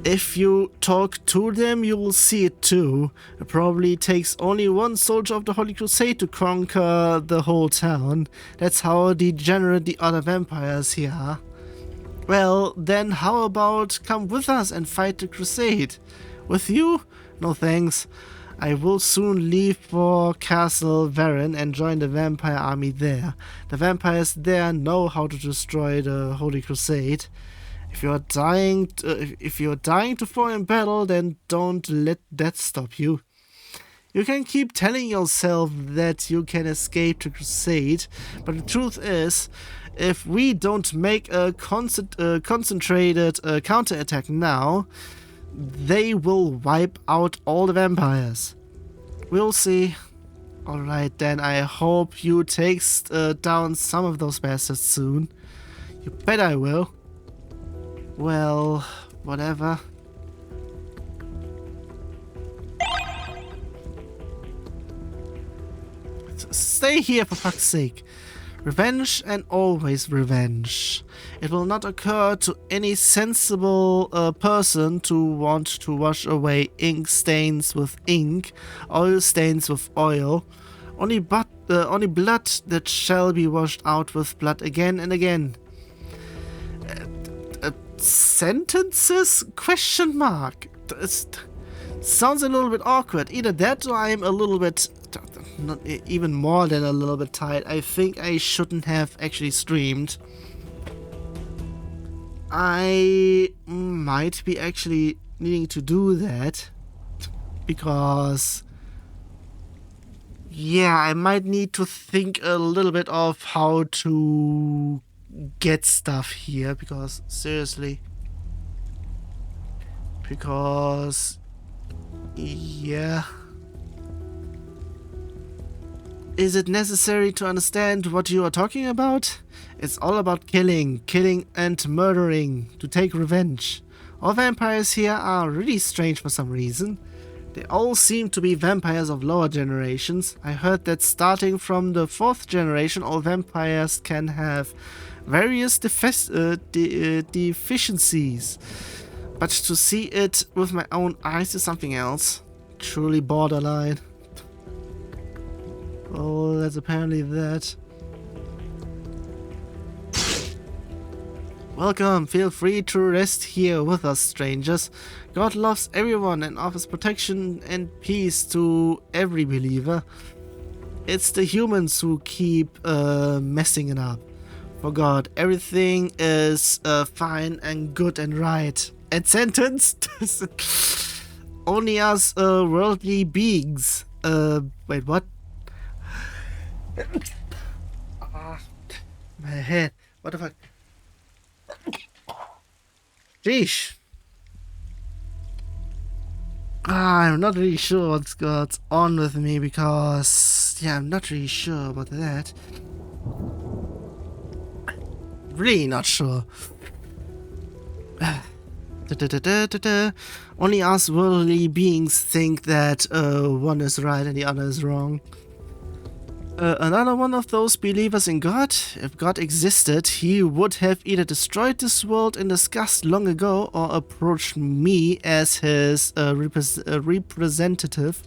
If you talk to them, you will see it too. It probably takes only one soldier of the Holy Crusade to conquer the whole town. That's how degenerate the other vampires here are. Well, then how about come with us and fight the Crusade? With you? No thanks. I will soon leave for Castle Varin and join the vampire army there. The vampires there know how to destroy the Holy Crusade. If you're dying to fall in battle, then don't let that stop you. You can keep telling yourself that you can escape the Crusade, but the truth is, if we don't make a concentrated counterattack now, they will wipe out all the vampires. We'll see. Alright then, I hope you take down some of those bastards soon. You bet I will. Well, whatever. Stay here for fuck's sake. Revenge and always revenge. It will not occur to any sensible person to want to wash away ink stains with ink, oil stains with oil. Only blood that shall be washed out with blood again and again. Sentences? Question mark. It sounds a little bit awkward. Either that or I'm a little bit, not even more than a little bit tired. I think I shouldn't have actually streamed. I might be actually needing to do that because, yeah, I might need to think a little bit of how to get stuff here, because seriously, yeah, is it necessary to understand what you are talking about? It's all about killing and murdering to take revenge. All vampires here are really strange for some reason. They all seem to be vampires of lower generations. I heard that starting from the 4th generation, all vampires can have various deficiencies. But to see it with my own eyes is something else. Truly borderline. Oh, that's apparently that. Welcome, feel free to rest here with us, strangers. God loves everyone and offers protection and peace to every believer. It's the humans who keep messing it up. For God, everything is fine and good and right. And sentenced? Only us worldly beings. Wait, what? My head. What the fuck? Sheesh. I'm not really sure what's got on with me because, yeah, I'm not really sure about that. Really not sure. Only us worldly beings think that one is right and the other is wrong. Another one of those believers in God? If God existed, he would have either destroyed this world in disgust long ago or approached me as his representative.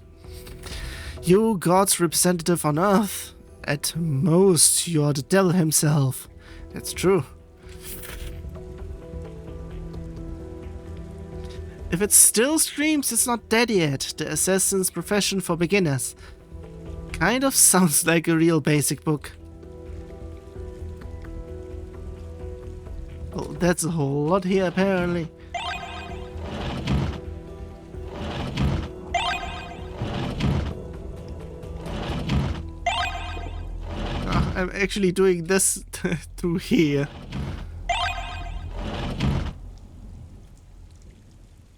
You, God's representative on earth? At most, you're the devil himself. That's true. If it still screams it's not dead yet, the assassin's profession for beginners. Kind of sounds like a real basic book. Well, that's a whole lot here apparently. I'm actually doing this through here.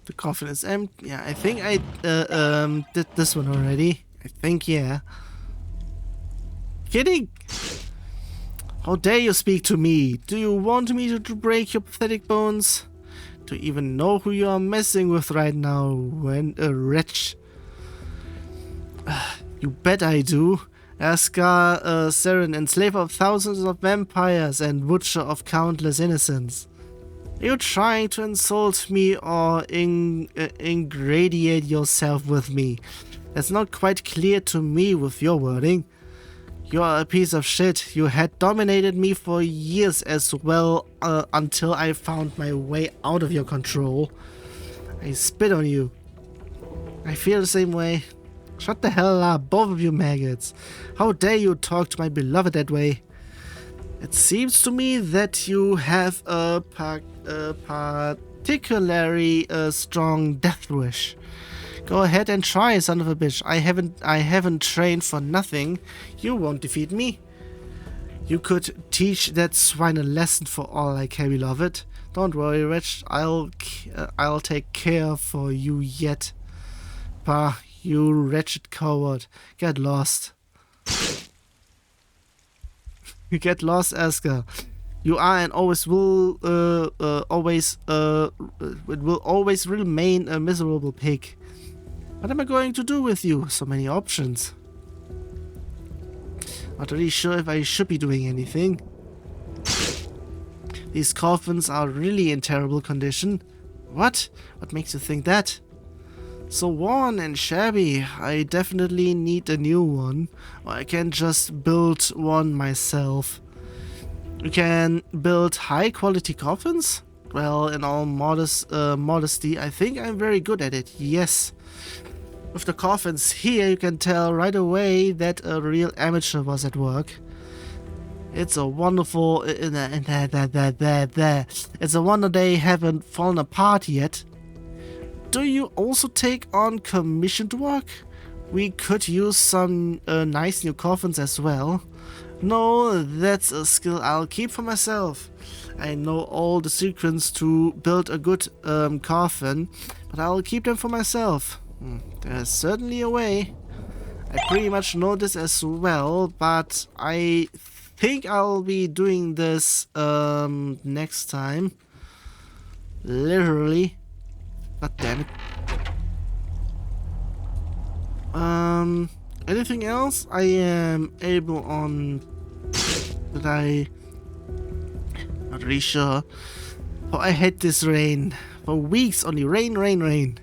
The coffin is empty. Yeah, I think I did this one already. I think, yeah. Kidding! How dare you speak to me? Do you want me to break your pathetic bones? Do you even know who you are messing with right now, when a wretch? You bet I do. Askar Seren, enslaver of thousands of vampires and butcher of countless innocents. Are you trying to insult me or ingratiate yourself with me? That's not quite clear to me with your wording. You are a piece of shit. You had dominated me for years as well until I found my way out of your control. I spit on you. I feel the same way. Shut the hell up, both of you maggots. How dare you talk to my beloved that way? It seems to me that you have a particularly strong death wish. Go ahead and try, son of a bitch. I haven't trained for nothing. You won't defeat me. You could teach that swine a lesson for all I care, beloved. Don't worry, wretch. I'll take care for you yet. Pah. You wretched coward. Get lost. You get lost, Askar. You are and always will remain a miserable pig. What am I going to do with you? So many options. Not really sure if I should be doing anything. These coffins are really in terrible condition. What? What makes you think that? So worn and shabby. I definitely need a new one, or I can just build one myself. You can build high quality coffins? Well, in all modesty, I think I'm very good at it, yes. With the coffins here, you can tell right away that a real amateur was at work. It's a wonderful... It's a wonder they haven't fallen apart yet. Do you also take on commissioned work? We could use some nice new coffins as well. No, that's a skill I'll keep for myself. I know all the secrets to build a good coffin, but I'll keep them for myself. There's certainly a way. I pretty much know this as well, but I think I'll be doing this next time. Literally. God damn it. Anything else I am able on that not really sure. Oh, I hate this rain. For weeks only rain.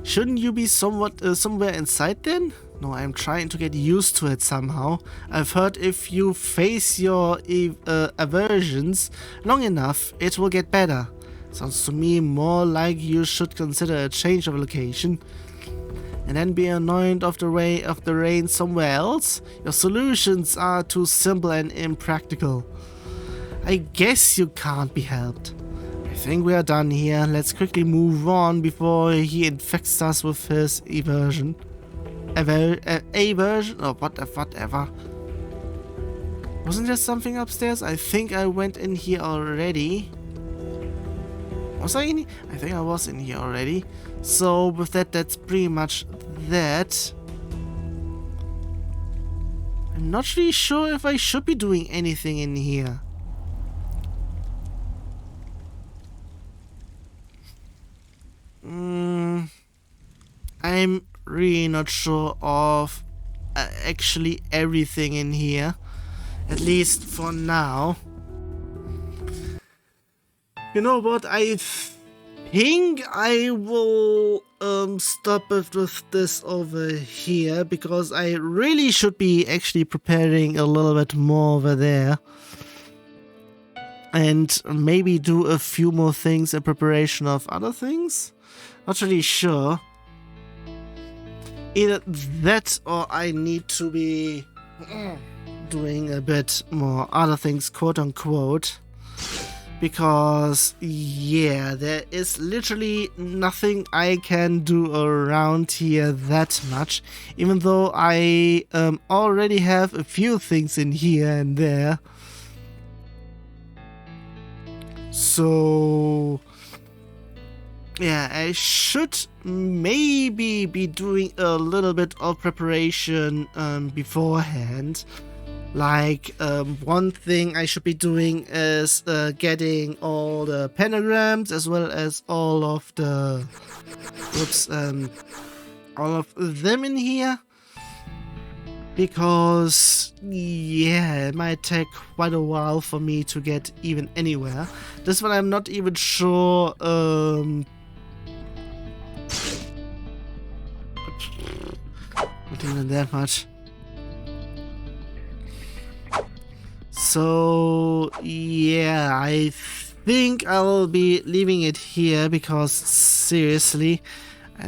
Shouldn't you be somewhere inside then? No, I'm trying to get used to it somehow. I've heard if you face your aversions long enough, it will get better. Sounds to me more like you should consider a change of location. And then be annoyed of the rain somewhere else? Your solutions are too simple and impractical. I guess you can't be helped. I think we are done here. Let's quickly move on before he infects us with his aversion. Aversion? Or whatever. Wasn't there something upstairs? I think I went in here already. Was I in here? I think I was in here already. So with that, that's pretty much that. I'm not really sure if I should be doing anything in here. I'm really not sure of actually everything in here. At least for now. You know what, I think I will stop it with this over here, because I really should be actually preparing a little bit more over there. and maybe do a few more things in preparation of other things. Not really sure. Either that or I need to be doing a bit more other things, quote unquote. Because, yeah, there is literally nothing I can do around here that much. Even though I already have a few things in here and there. So, yeah, I should maybe be doing a little bit of preparation beforehand. Like, one thing I should be doing is getting all the pentagrams as well as all of the, all of them in here. Because, yeah, it might take quite a while for me to get even anywhere. This one I'm not even sure, not even that much. So, yeah, I think I'll be leaving it here because, seriously,